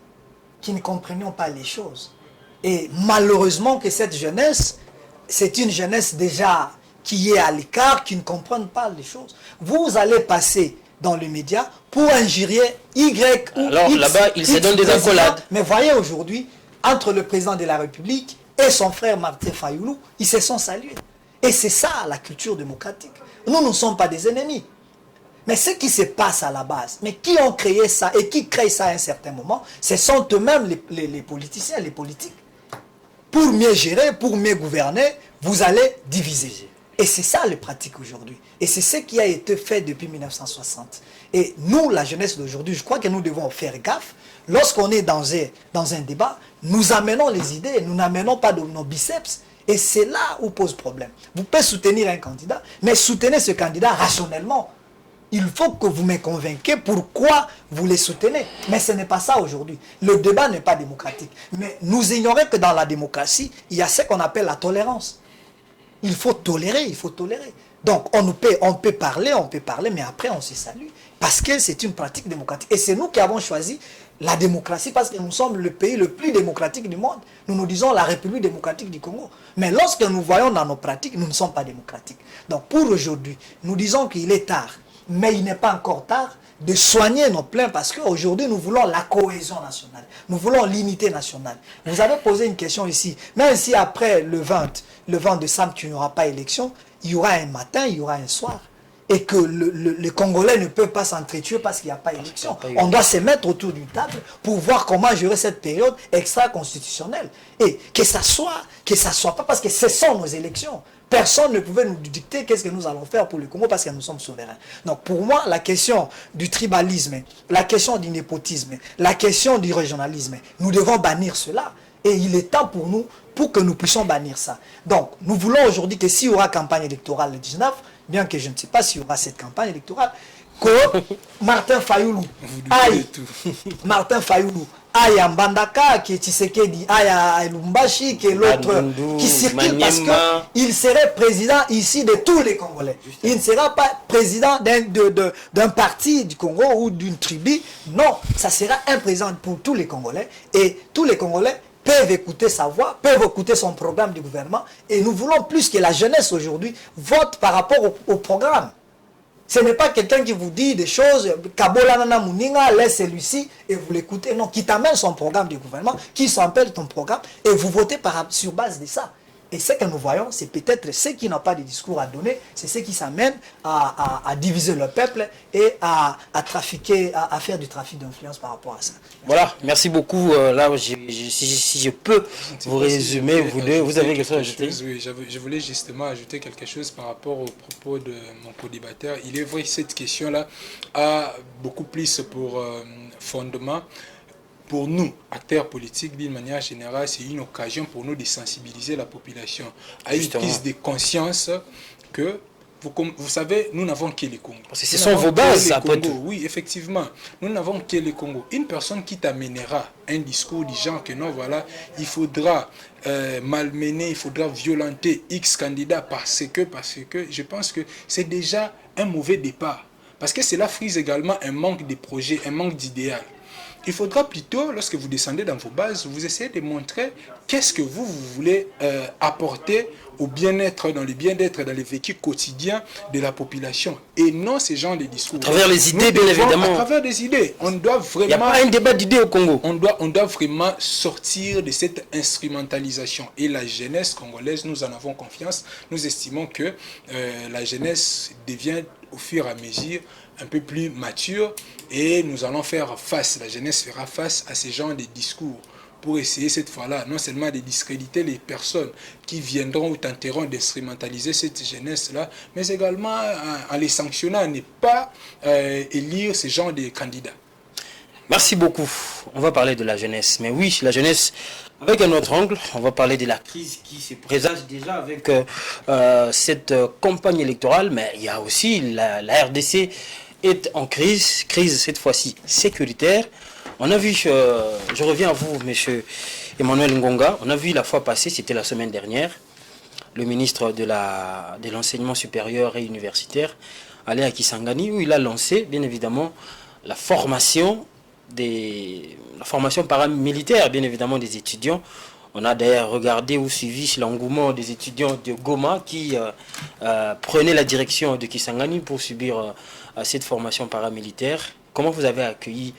qui ne comprenions pas les choses. Et malheureusement que cette jeunesse, c'est une jeunesse déjà qui est à l'écart, qui ne comprennent pas les choses. Vous allez passer dans les médias pour injurier Y ou alors, X. là-bas, ils se donnent des accolades. Mais voyez aujourd'hui, entre le président de la République et son frère Martin Fayoulou, ils se sont salués. Et c'est ça la culture démocratique. Nous ne sommes pas des ennemis. Mais ce qui se passe à la base, mais qui ont créé ça et qui créent ça à un certain moment, ce sont eux-mêmes les politiciens, les politiques. Pour mieux gérer, pour mieux gouverner, vous allez diviser. Et c'est ça le pratique aujourd'hui. Et c'est ce qui a été fait depuis 1960. Et nous, la jeunesse d'aujourd'hui, je crois que nous devons faire gaffe. Lorsqu'on est dans un débat, nous amenons les idées, nous n'amenons pas nos biceps. Et c'est là où pose problème. Vous pouvez soutenir un candidat, mais soutenez ce candidat rationnellement. Il faut que vous me convainquiez pourquoi vous les soutenez. Mais ce n'est pas ça aujourd'hui. Le débat n'est pas démocratique. Mais nous ignorons que dans la démocratie, il y a ce qu'on appelle la tolérance. Il faut tolérer, il faut tolérer. Donc on peut parler, mais après on se salue. Parce que c'est une pratique démocratique. Et c'est nous qui avons choisi la démocratie parce que nous sommes le pays le plus démocratique du monde. Nous nous disons la République démocratique du Congo. Mais lorsque nous voyons dans nos pratiques, nous ne sommes pas démocratiques. Donc pour aujourd'hui, nous disons qu'il est tard. Mais il n'est pas encore tard de soigner nos plaies parce qu'aujourd'hui, nous voulons la cohésion nationale. Nous voulons l'unité nationale. Vous avez posé une question ici. Même si après le 20 décembre, il n'y aura pas élection, il y aura un matin, il y aura un soir. Et que les Congolais ne peuvent pas s'entretuer parce qu'il n'y a pas d'élection. On doit se mettre autour d'une table pour voir comment gérer cette période extra-constitutionnelle. Et que ça soit pas parce que ce sont nos élections. Personne ne pouvait nous dicter qu'est-ce que nous allons faire pour le Congo parce que nous sommes souverains. Donc pour moi, la question du tribalisme, la question du népotisme, la question du régionalisme, nous devons bannir cela. Et il est temps pour nous, pour que nous puissions bannir ça. Donc nous voulons aujourd'hui que s'il y aura campagne électorale le 19, bien que je ne sais pas s'il y aura cette campagne électorale, que Martin Fayoulou aille à Mbandaka, que Tshisekedi aille à Lubumbashi, que l'autre qui circule parce qu'il serait président ici de tous les Congolais. Il ne sera pas président d'un parti du Congo ou d'une tribu. Non, ça sera un président pour tous les Congolais. Et tous les Congolais peuvent écouter sa voix, peuvent écouter son programme du gouvernement. Et nous voulons plus que la jeunesse aujourd'hui vote par rapport au programme. Ce n'est pas quelqu'un qui vous dit des choses, Kabola Nana Mouninga, laisse celui-ci et vous l'écoutez. Non, qui t'amène son programme du gouvernement, qui s'appelle ton programme, et vous votez sur base de ça. Et ce que nous voyons, c'est peut-être ceux qui n'ont pas de discours à donner, c'est ceux qui s'amènent à diviser le peuple et à trafiquer, à faire du trafic d'influence par rapport à ça. Voilà, merci beaucoup. Là, si je peux vous résumer, vous avez quelque chose à ajouter? Oui, je voulais justement ajouter quelque chose par rapport au propos de mon co-débatteur. Il est vrai que cette question-là a beaucoup plus pour fondement. Pour nous, acteurs politiques, d'une manière générale, c'est une occasion pour nous de sensibiliser la population à une prise de conscience que, vous savez, nous n'avons que les Congo. Parce que ce sont vos bases, après tout. Oui, effectivement, nous n'avons que les Congo. Une personne qui t'amènera un discours du genre que non, voilà, il faudra malmener, il faudra violenter X candidats parce que je pense que c'est déjà un mauvais départ. Parce que cela frise également un manque de projet, un manque d'idéal. Il faudra plutôt, lorsque vous descendez dans vos bases, vous essayez de montrer qu'est-ce que vous voulez apporter au bien-être, dans le bien-être, dans le vécu quotidien de la population. Et non ces genres de discours. À travers les idées, bien évidemment. À travers des idées. On doit vraiment... Il n'y a pas un débat d'idées au Congo. On doit vraiment sortir de cette instrumentalisation. Et la jeunesse congolaise, nous en avons confiance. Nous estimons que la jeunesse devient au fur et à mesure un peu plus mature et nous allons faire face, la jeunesse fera face à ces genres de discours pour essayer cette fois-là non seulement de discréditer les personnes qui viendront ou tenteront d'instrumentaliser cette jeunesse-là, mais également en les sanctionnant à ne pas élire ce genre de candidats. Merci beaucoup. On va parler de la jeunesse. Mais oui, la jeunesse, avec un autre angle, on va parler de la crise qui se présage déjà avec cette campagne électorale. Mais il y a aussi la RDC est en crise cette fois-ci sécuritaire. On a vu, je reviens à vous, monsieur Emmanuel Ngonga, on a vu la fois passée, c'était la semaine dernière, le ministre de l'enseignement supérieur et universitaire aller à Kisangani, où il a lancé, bien évidemment, la formation paramilitaire, bien évidemment, des étudiants. On a d'ailleurs regardé ou suivi l'engouement des étudiants de Goma qui prenaient la direction de Kisangani pour subir cette formation paramilitaire. Comment vous avez accueilli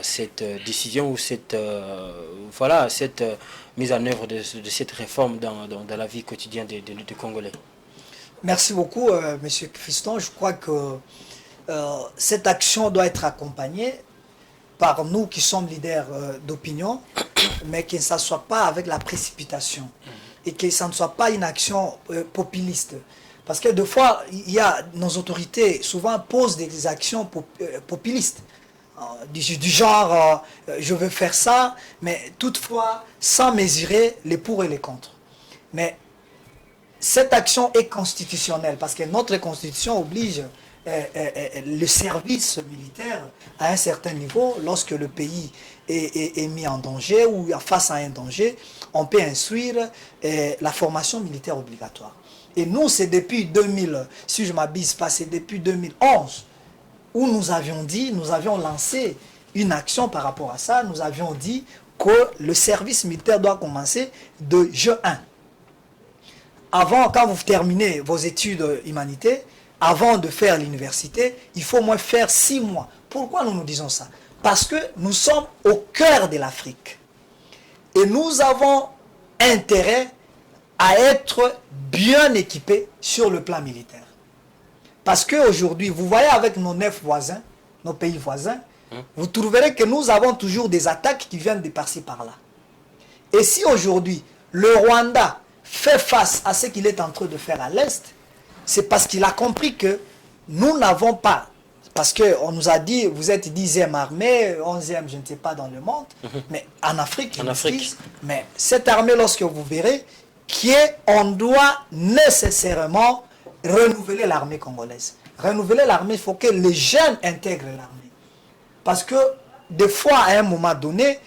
cette décision ou cette mise en œuvre de cette réforme dans la vie quotidienne des Congolais? Merci beaucoup, Monsieur Christon. Je crois que cette action doit être accompagnée par nous qui sommes leaders d'opinion, mais que ça ne soit pas avec la précipitation et que ça ne soit pas une action populiste. Parce que des fois, nos autorités souvent posent des actions populistes, du genre je veux faire ça, mais toutefois sans mesurer les pour et les contre. Mais cette action est constitutionnelle parce que notre constitution oblige le service militaire à un certain niveau. Lorsque le pays est mis en danger ou face à un danger, on peut instruire la formation militaire obligatoire. Et nous, c'est depuis 2000, si je ne m'abuse pas, c'est depuis 2011 où nous avions lancé une action par rapport à ça. Nous avions dit que le service militaire doit commencer de juin. Avant, quand vous terminez vos études humanitaires, avant de faire l'université, il faut au moins faire 6 mois. Pourquoi nous disons ça? Parce que nous sommes au cœur de l'Afrique. Et nous avons intérêt à être bien équipés sur le plan militaire. Parce qu'aujourd'hui, vous voyez avec nos 9 voisins, nos pays voisins, vous trouverez que nous avons toujours des attaques qui viennent de par-ci par-là. Et si aujourd'hui, le Rwanda fait face à ce qu'il est en train de faire à l'Est, c'est parce qu'il a compris que nous n'avons pas, parce qu'on nous a dit, vous êtes 10e armée, 11e, je ne sais pas, dans le monde, mais en Afrique, mais cette armée, lorsque vous verrez, on doit nécessairement renouveler l'armée congolaise. Renouveler l'armée, il faut que les jeunes intègrent l'armée. Parce que, des fois, à un moment donné,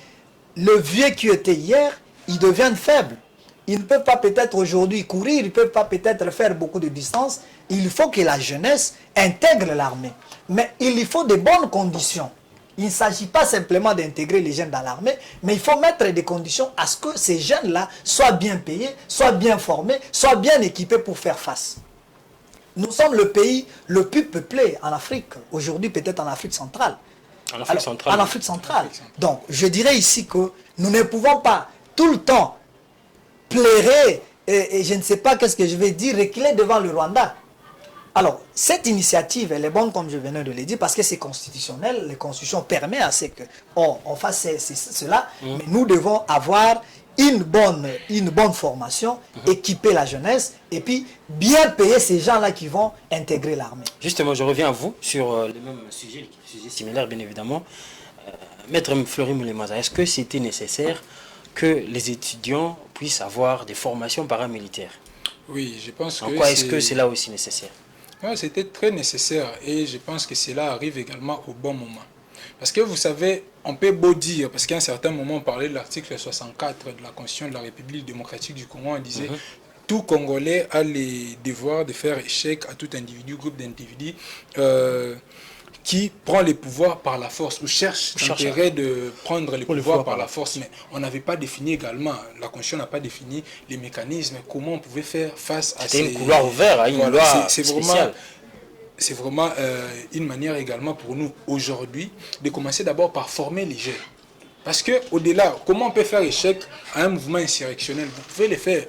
le vieux qui était hier, il devient faible. Ils ne peuvent pas peut-être aujourd'hui courir, ils ne peuvent pas peut-être faire beaucoup de distance. Il faut que la jeunesse intègre l'armée. Mais il faut de bonnes conditions. Il ne s'agit pas simplement d'intégrer les jeunes dans l'armée, mais il faut mettre des conditions à ce que ces jeunes-là soient bien payés, soient bien formés, soient bien équipés pour faire face. Nous sommes le pays le plus peuplé en Afrique, aujourd'hui peut-être en Afrique centrale. En Afrique centrale. Donc, je dirais ici que nous ne pouvons pas tout le temps plairer, et je ne sais pas qu'est-ce que je vais dire, reculer devant le Rwanda. Alors, cette initiative, elle est bonne, comme je venais de le dire, parce que c'est constitutionnel. La Constitution permet à ce qu'on fasse cela, mais nous devons avoir une bonne formation, équiper la jeunesse, et puis bien payer ces gens-là qui vont intégrer l'armée. Justement, je reviens à vous sur le même sujet similaire, bien évidemment. Maître Fleury Moulemaza, est-ce que c'était nécessaire que les étudiants puissent avoir des formations paramilitaires? Oui, je pense que... En quoi est-ce que c'est là aussi nécessaire? Ouais, c'était très nécessaire et je pense que cela arrive également au bon moment. Parce que vous savez, on peut beau dire, parce qu'à un certain moment on parlait de l'article 64 de la Constitution de la République démocratique du Congo, on disait tout Congolais a le devoir de faire échec à tout individu, groupe d'individus qui prend les pouvoirs par la force ou cherche l'intérêt de prendre les pouvoirs par la force. Mais on n'avait pas défini également, la Constitution n'a pas défini les mécanismes, comment on pouvait faire face à ces... C'est un couloir ouvert à une loi spéciale. C'est vraiment une manière également pour nous aujourd'hui de commencer d'abord par former les jeunes. Parce que au-delà, comment on peut faire échec à un mouvement insurrectionnel? Vous pouvez le faire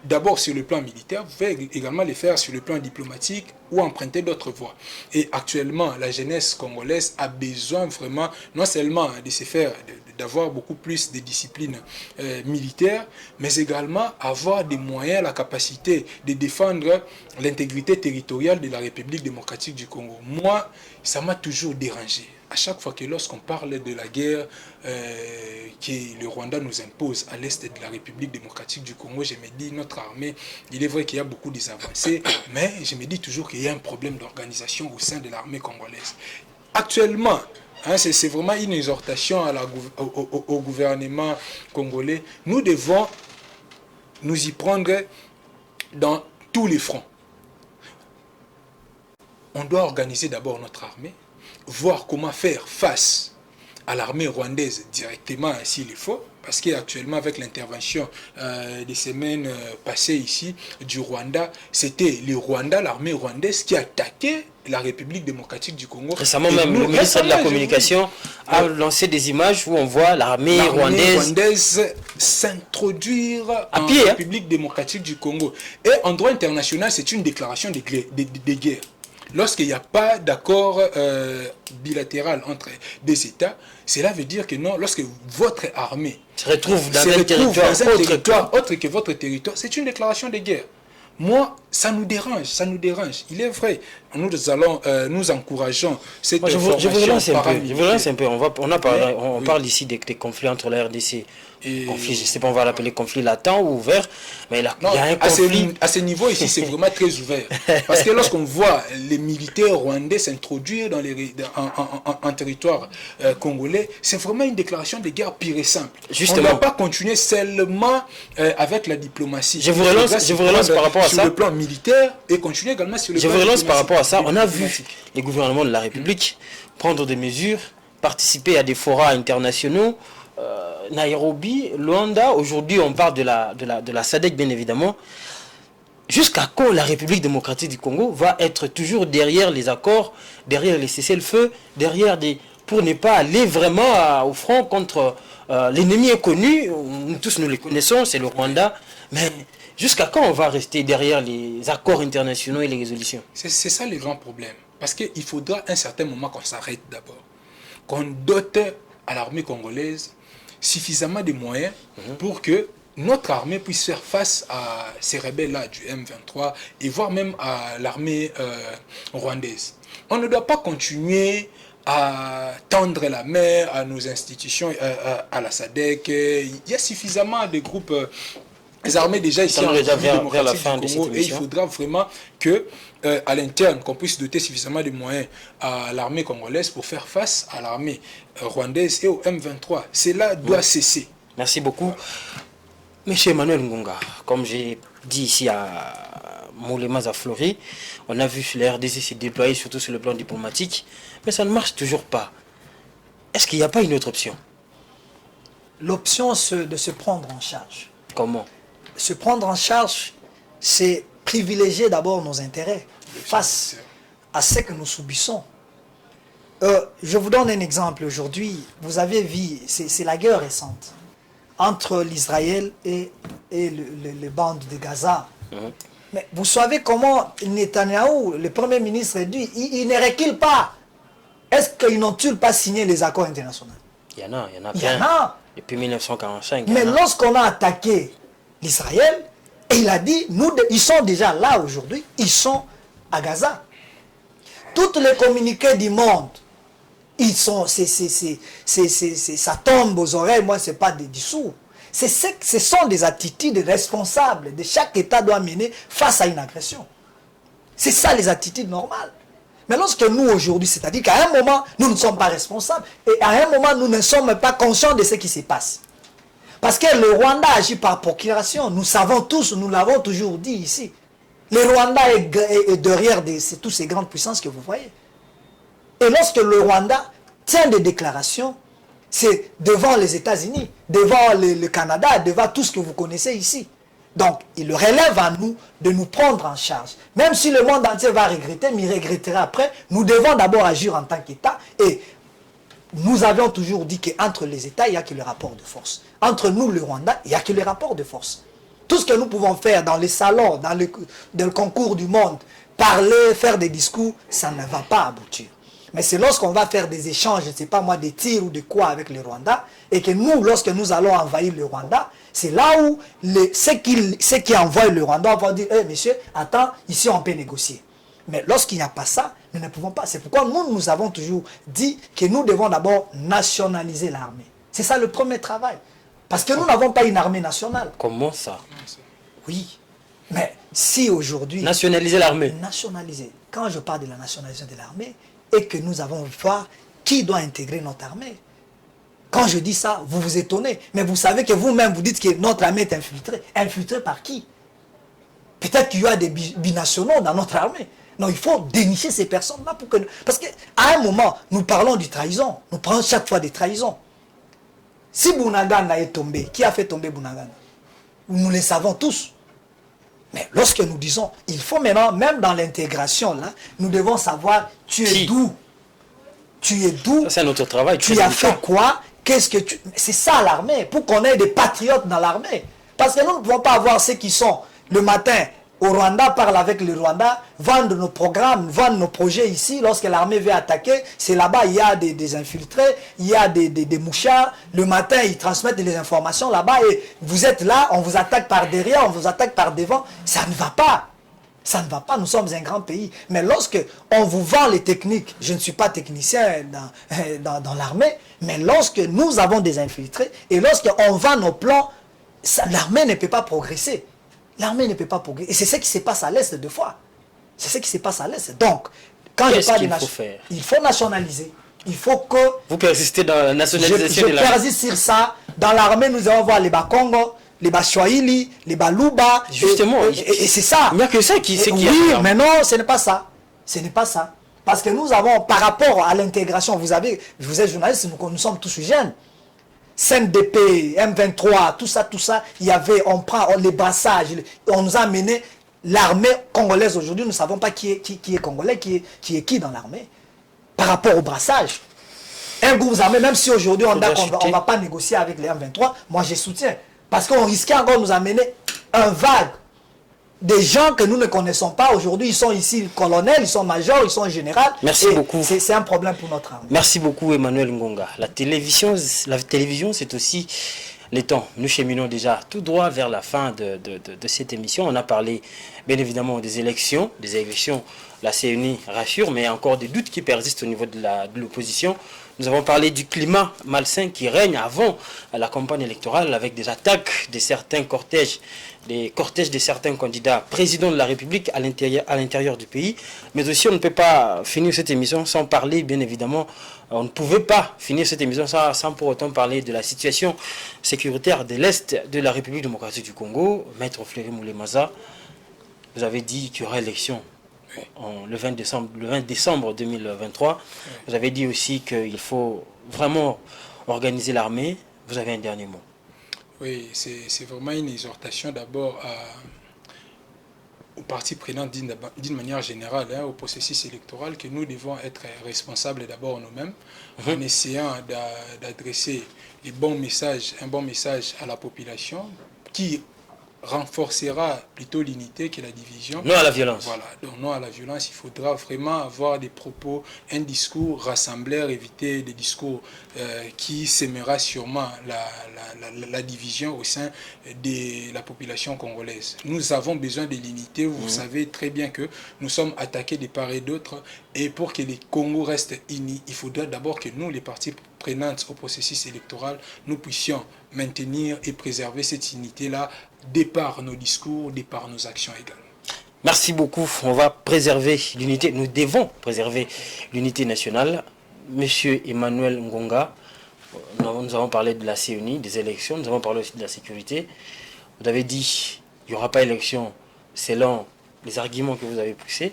d'abord sur le plan militaire, vous pouvez également le faire sur le plan diplomatique ou emprunter d'autres voies. Et actuellement, la jeunesse congolaise a besoin vraiment, non seulement de se faire, d'avoir beaucoup plus de disciplines militaires, mais également avoir des moyens, la capacité de défendre l'intégrité territoriale de la République démocratique du Congo. Moi, ça m'a toujours dérangé. À chaque fois que lorsqu'on parle de la guerre que le Rwanda nous impose à l'est de la République démocratique du Congo, je me dis, notre armée, il est vrai qu'il y a beaucoup d'avancées, mais je me dis toujours qu'il y a un problème d'organisation au sein de l'armée congolaise. Actuellement, Hein, c'est vraiment une exhortation à au gouvernement congolais. Nous devons nous y prendre dans tous les fronts. On doit organiser d'abord notre armée, voir comment faire face à l'armée rwandaise directement s'il le faut, parce qu'actuellement avec l'intervention des semaines passées ici du Rwanda, c'était le Rwanda, l'armée rwandaise qui attaquait la République démocratique du Congo. Récemment même, le ministre de la Communication a lancé des images où on voit l'armée rwandaise s'introduire en pied, République démocratique du Congo. Et en droit international, c'est une déclaration de guerre. Lorsqu'il n'y a pas d'accord bilatéral entre des États, cela veut dire que non, lorsque votre armée se retrouve dans un territoire autre que votre territoire, c'est une déclaration de guerre. Moi, ça nous dérange. Il est vrai, nous encourageons cette formation. Je vous relance un peu. On parle ici des conflits entre la RDC. Conflit, je ne sais pas, on va l'appeler conflit latent ou ouvert, mais là, il y a un conflit. À ce niveau ici, c'est vraiment très ouvert. Parce que lorsqu'on voit les militaires rwandais s'introduire en territoire congolais, c'est vraiment une déclaration de guerre pure et simple. Justement. On ne doit pas continuer seulement avec la diplomatie. Je vous relance par rapport à ça. Sur le plan militaire et continuer également sur le plan diplomatique. Je vous relance par rapport à ça. On a vu les gouvernements de la République prendre des mesures, participer à des forats internationaux. Nairobi, Luanda, aujourd'hui on parle de la SADC bien évidemment. Jusqu'à quand la République démocratique du Congo va être toujours derrière les accords, derrière les cessez-le-feu, pour ne pas aller vraiment au front contre l'ennemi est connu, nous tous nous les connaissons, c'est le Rwanda, mais jusqu'à quand on va rester derrière les accords internationaux et les résolutions? C'est ça le grand problème, parce qu'il faudra un certain moment qu'on s'arrête d'abord, qu'on dote à l'armée congolaise suffisamment de moyens pour que notre armée puisse faire face à ces rebelles-là du M23 et voire même à l'armée rwandaise. On ne doit pas continuer à tendre la main à nos institutions, à la SADC. Il y a suffisamment de groupes armés déjà ici en République démocratique la fin du Congo, et il faudra vraiment que à l'interne, qu'on puisse doter suffisamment de moyens à l'armée congolaise pour faire face à l'armée rwandaise et au M23. Cela doit cesser. Merci beaucoup. Monsieur Emmanuel Ngonga, comme j'ai dit ici à Moulema Zaflori, on a vu la RDC se déployer surtout sur le plan diplomatique, mais ça ne marche toujours pas. Est-ce qu'il n'y a pas une autre option? L'option de se prendre en charge. Comment? Se prendre en charge, c'est privilégier d'abord nos intérêts face à ce que nous subissons. Je vous donne un exemple aujourd'hui. Vous avez vu, c'est la guerre récente entre l'Israël et les bandes de Gaza. Mais vous savez comment Netanyahou, le Premier ministre, dit, il ne recule pas. Est-ce qu'ils n'ont-ils pas signé les accords internationaux? Il y en a plein. Depuis 1945. Mais lorsqu'on a attaqué l'Israël, il a dit, ils sont déjà là aujourd'hui, ils sont à Gaza. Toutes les communiqués du monde, ils sont, ça tombe aux oreilles, moi c'est pas des dissous. Ce sont des attitudes responsables de chaque État doit mener face à une agression. C'est ça les attitudes normales. Mais lorsque nous aujourd'hui, c'est-à-dire qu'à un moment, nous ne sommes pas responsables, et à un moment, nous ne sommes pas conscients de ce qui se passe. Parce que le Rwanda agit par procuration. Nous savons tous, nous l'avons toujours dit ici. Le Rwanda est derrière toutes ces grandes puissances que vous voyez. Et lorsque le Rwanda tient des déclarations, c'est devant les États-Unis, devant le Canada, devant tout ce que vous connaissez ici. Donc, il relève à nous de nous prendre en charge. Même si le monde entier va regretter, mais il regrettera après, nous devons d'abord agir en tant qu'État. Et nous avions toujours dit qu'entre les États, il n'y a que le rapport de force. Entre nous, le Rwanda, il n'y a que le rapport de force. Tout ce que nous pouvons faire dans les salons, dans le concours du monde, parler, faire des discours, ça ne va pas aboutir. Mais c'est lorsqu'on va faire des échanges, je ne sais pas moi, des tirs ou de quoi avec le Rwanda, et que nous, lorsque nous allons envahir le Rwanda, c'est là où ceux qui envoient le Rwanda vont dire, hey, monsieur, attends, ici on peut négocier. Mais lorsqu'il n'y a pas ça, nous ne pouvons pas. C'est pourquoi nous avons toujours dit que nous devons d'abord nationaliser l'armée. C'est ça le premier travail. Parce que nous n'avons pas une armée nationale. Comment ça? Oui. Mais si aujourd'hui... Nationaliser l'armée. Nationaliser. Quand je parle de la nationalisation de l'armée, et que nous avons voir qui doit intégrer notre armée? Quand je dis ça, vous vous étonnez. Mais vous savez que vous-même, vous dites que notre armée est infiltrée. Infiltrée par qui? Peut-être qu'il y a des binationaux dans notre armée. Non, il faut dénicher ces personnes-là pour que... Parce qu'à un moment, nous parlons de trahison. Nous parlons chaque fois de trahison. Si Bounagana est tombé, qui a fait tomber Bounagana? Nous le savons tous. Mais lorsque nous disons, il faut maintenant, même dans l'intégration, là, nous devons savoir, tu es d'où? Tu es d'où? C'est notre travail. Tu as fait quoi? Qu'est-ce que tu... C'est ça l'armée, pour qu'on ait des patriotes dans l'armée. Parce que nous ne pouvons pas avoir ceux qui sont le matin au Rwanda, parlent avec le Rwanda, vendent nos programmes, vendent nos projets ici. Lorsque l'armée veut attaquer, c'est là-bas, il y a des infiltrés, il y a des mouchards. Le matin, ils transmettent les informations là-bas et vous êtes là, on vous attaque par derrière, on vous attaque par devant. Ça ne va pas. Ça ne va pas, nous sommes un grand pays. Mais lorsque on vous vend les techniques, je ne suis pas technicien dans l'armée, mais lorsque nous avons des infiltrés et lorsqu'on vend nos plans, l'armée ne peut pas progresser. L'armée ne peut pas progresser. Et c'est ce qui se passe à l'Est deux fois. C'est ce qui se passe à l'Est. Donc, quand je parle de faire? Il faut nationaliser. Il faut que... Vous persistez dans la nationalisation de l'armée. Je persiste sur ça. Dans l'armée, nous allons voir les Bakongo, les Baswahili, les Baluba. Justement. Et c'est ça. Il n'y a que ça qui... Oui, mais non, ce n'est pas ça. Ce n'est pas ça. Parce que nous avons, par rapport à l'intégration, vous êtes journaliste, nous sommes tous jeunes. CNDP, M23, tout ça, il y avait, on prend les brassages, on nous a amené l'armée congolaise aujourd'hui, nous ne savons pas qui est congolais, qui est qui dans l'armée. Par rapport au brassage. Un groupe armé, même si aujourd'hui on ne va pas négocier avec les M23, moi je soutiens. Parce qu'on risquait encore de nous amener un vague. Des gens que nous ne connaissons pas aujourd'hui, ils sont ici colonels, ils sont majors, ils sont généraux. Merci beaucoup. C'est un problème pour notre armée. Merci beaucoup Emmanuel Ngonga. La télévision c'est aussi les temps. Nous cheminons déjà tout droit vers la fin de cette émission. On a parlé bien évidemment des élections. La CNI rassure, mais il y a encore des doutes qui persistent au niveau de l'opposition. Nous avons parlé du climat malsain qui règne avant la campagne électorale avec des attaques de certains cortèges, des cortèges de certains candidats présidents de la République à l'intérieur du pays. Mais aussi, on ne peut pas finir cette émission sans parler, bien évidemment, on ne pouvait pas finir cette émission sans pour autant parler de la situation sécuritaire de l'Est de la République démocratique du Congo. Maître Fleury Moulemaza, vous avez dit qu'il y aura élection. Le 20 décembre 2023, vous avez dit aussi qu'il faut vraiment organiser l'armée. Vous avez un dernier mot. Oui, c'est vraiment une exhortation d'abord aux parties prenantes d'une manière générale, au processus électoral, que nous devons être responsables d'abord nous-mêmes, en essayant d'adresser un bon message à la population qui renforcera plutôt l'unité que la division. Non à la violence. Voilà, donc non à la violence. Il faudra vraiment avoir des propos, un discours rassembleur, éviter des discours qui sèmera sûrement la division au sein de la population congolaise. Nous avons besoin de l'unité. Vous savez très bien que nous sommes attaqués de part et d'autre. Et pour que les Congos restent unis, il faudra d'abord que nous, les parties prenantes au processus électoral, nous puissions maintenir et préserver cette unité-là de par nos discours, de par nos actions également. Merci beaucoup. On va préserver l'unité. Nous devons préserver l'unité nationale. Monsieur Emmanuel Ngonga, nous avons parlé de la CNI, des élections, nous avons parlé aussi de la sécurité. Vous avez dit qu'il n'y aura pas élection selon les arguments que vous avez poussés.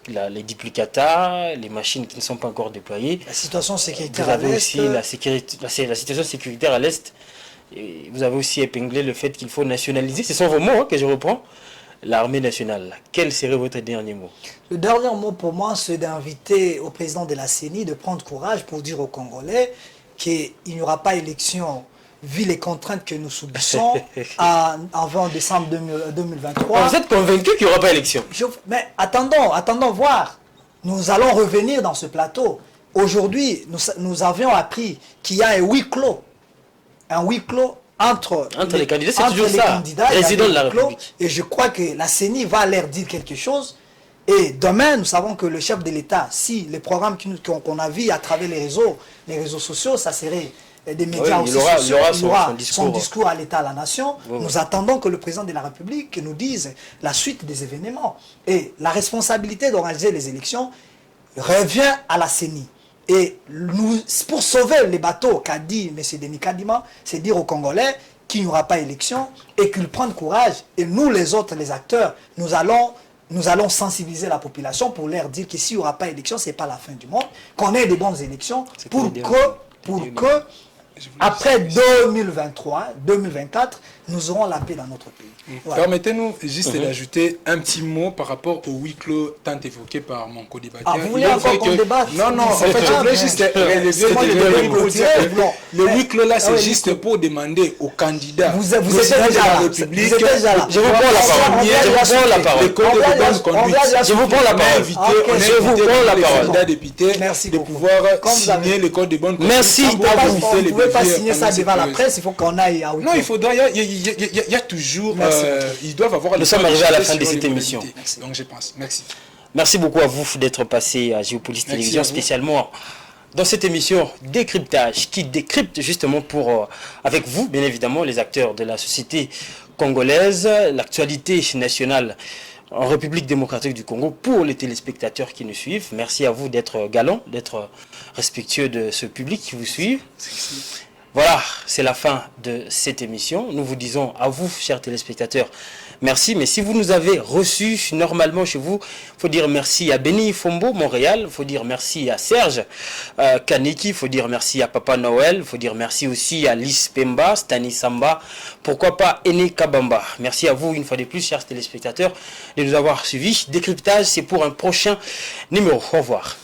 Les duplicata, les machines qui ne sont pas encore déployées. La situation sécuritaire vous avez à l'Est. aussi la situation sécuritaire à l'Est. Et vous avez aussi épinglé le fait qu'il faut nationaliser, ce sont vos mots que je reprends, l'armée nationale. Quel serait votre dernier mot? Le dernier mot pour moi, c'est d'inviter au président de la CENI de prendre courage pour dire aux Congolais qu'il n'y aura pas élection vu les contraintes que nous subissons avant décembre 2023. Vous êtes convaincu qu'il n'y aura pas élection? Mais attendons voir. Nous allons revenir dans ce plateau. Aujourd'hui, nous avions appris qu'il y a un huis clos. Un huis clos entre les candidats, c'est toujours ça. Président de la République. Et je crois que la CENI va leur dire quelque chose. Et demain, nous savons que le chef de l'État, si les programmes qu'on a vus à travers les réseaux sociaux, ça serait des médias aussi sociaux, il aura son discours à l'État, à la nation. Nous attendons que le président de la République nous dise la suite des événements. Et la responsabilité d'organiser les élections revient à la CENI. Et nous, pour sauver les bateaux, qu'a dit M. Denis Kadima, c'est dire aux Congolais qu'il n'y aura pas élection et qu'ils prennent courage. Et nous, les autres, les acteurs, nous allons sensibiliser la population pour leur dire que s'il n'y aura pas élection, ce n'est pas la fin du monde, qu'on ait des bonnes élections pour que après 2023, 2024, nous aurons la paix dans notre pays. Voilà. Permettez-nous juste d'ajouter un petit mot par rapport au huis clos tant évoqué par mon co-débatteur. Ah, vous voulez encore qu'on débatte? Non, en fait, je voulais juste le huis clos là, c'est juste pour demander aux candidats. Vous êtes déjà là. Je vous prends la parole. Je vous prends la parole. Je vous prends la parole. Merci de pouvoir signer le code de bonne conduite. Merci. Vous ne pouvez pas signer ça devant la presse, il faut qu'on aille à huis clos. Non, il faudra, il y a toujours, ils doivent avoir... Nous sommes arrivés à la fin de cette émission. Donc je pense, merci. Merci beaucoup à vous d'être passé à Géopolis Télévision, spécialement dans cette émission Décryptage, qui décrypte justement avec vous, bien évidemment, les acteurs de la société congolaise, l'actualité nationale en République démocratique du Congo pour les téléspectateurs qui nous suivent. Merci à vous d'être galants, d'être respectueux de ce public qui vous suit. Voilà, c'est la fin de cette émission. Nous vous disons à vous, chers téléspectateurs, merci. Mais si vous nous avez reçus normalement chez vous, il faut dire merci à Béni Fombo, Montréal. Il faut dire merci à Serge Kaneki. Il faut dire merci à Papa Noël. Il faut dire merci aussi à Lys Pemba, Stani Samba. Pourquoi pas Ene Kabamba. Merci à vous une fois de plus, chers téléspectateurs, de nous avoir suivis. Décryptage, c'est pour un prochain numéro. Au revoir.